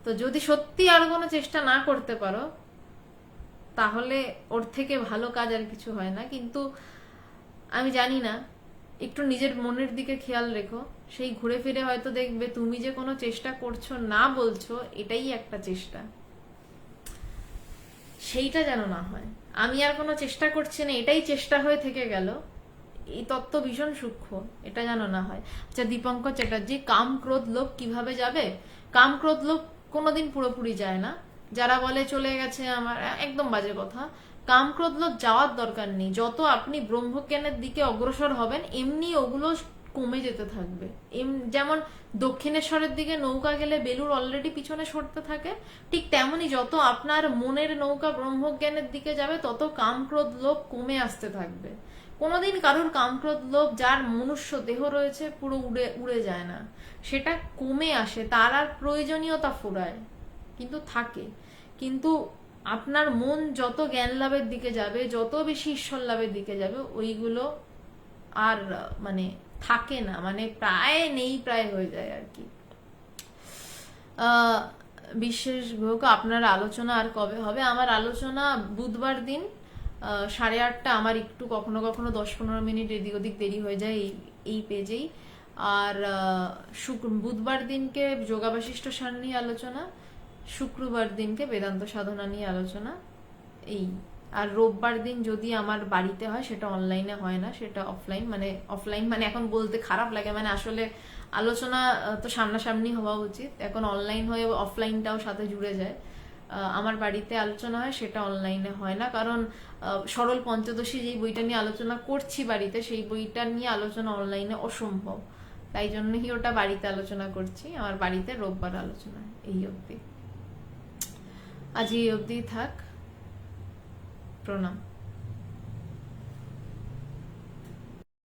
তো যদি সত্যি আর কোনো চেষ্টা না করতে পারো তাহলে ওর থেকে ভালো কাজ আর কিছু হয় না। কিন্তু আমি জানি না, একটু নিজের মনের দিকে খেয়াল রেখো, সেই ঘুরে ফিরে হয়তো দেখবে তুমি যে কোনো চেষ্টা করছো না বলছো, এটাই একটা চেষ্টা, সেইটা যেন না হয়। আমি আর কোনো চেষ্টা করছি না, এটাই চেষ্টা হয়ে থেকে গেল, এই তত্ত্ব ভীষণ সূক্ষ্ম, এটা যেন না হয়। আচ্ছা, দীপঙ্কর চ্যাটার্জি, কাম ক্রোধ লোভ কিভাবে যাবে? কাম ক্রোধ লোভ কোনোদিন পুরোপুরি যায় না। যারা বলে চলে গেছে, আমার একদম বাজে কথা। কাম ক্রোধ লোভ যাওয়ার দরকার নেই। যত আপনি ব্রহ্মজ্ঞানের দিকে অগ্রসর হবেন এমনি ওগুলো কমে যেতে থাকবে। যেমন দক্ষিণেশ্বরের দিকে নৌকা গেলে বেলুর অলরেডি পিছনে সরতে থাকে, ঠিক তেমনি যত আপনার মনের নৌকা ব্রহ্মজ্ঞানের দিকে যাবে তত কাম ক্রোধ লোভ কমে আসতে থাকবে। কোনোদিন কারোর কামক্রোধ লোভ, যার মনুষ্য দেহ রয়েছে, পুরো উড়ে যায় না, সেটা কমে আসে, তার আর প্রয়োজনীয়তা ফুরায়, কিন্তু থাকে। কিন্তু আপনার মন যত জ্ঞান লাভের দিকে যাবে, যত বেশি ঈশ্বর লাভের দিকে যাবে, ওইগুলো আর মানে থাকে না, মানে প্রায় নেই, প্রায় হয়ে যায় আর কি। বিশেষ ভোগ, আপনার আলোচনা আর কবে হবে? আমার আলোচনা বুধবার দিন 8:30, আমার একটু কখনো কখনো 10-15 মিনিট এদিক ওদিক দেরি হয়ে যায় এই পেজেই। আর বুধবার দিনকে যোগাবাশিষ্ঠ সার নিয়ে আলোচনা, শুক্রবার দিনকে বেদান্ত সাধনা নিয়ে আলোচনা, এই। আর রোববার দিন যদি আমার বাড়িতে হয়, সেটা অনলাইনে হয় না, সেটা অফলাইন, মানে এখন বলতে খারাপ লাগে, মানে আসলে আলোচনা তো সামনাসামনি হওয়া উচিত, এখন অনলাইন হয়ে অফলাইনটাও সাথে জুড়ে যায়। আমার বাড়িতে আলোচনা হয়, সেটা অনলাইনে হয় না, কারণ সরল পঞ্চদশী যেই বইটা নিয়ে আলোচনা করছি বাড়িতে, সেই বইটা নিয়ে আলোচনা অনলাইনে অসম্ভব, তাই জন্যই ওটা বাড়িতে আলোচনা করছি। আমার বাড়িতে রোববার আলোচনা। এই অবধি, আজ এই অবধি থাক। প্রণাম।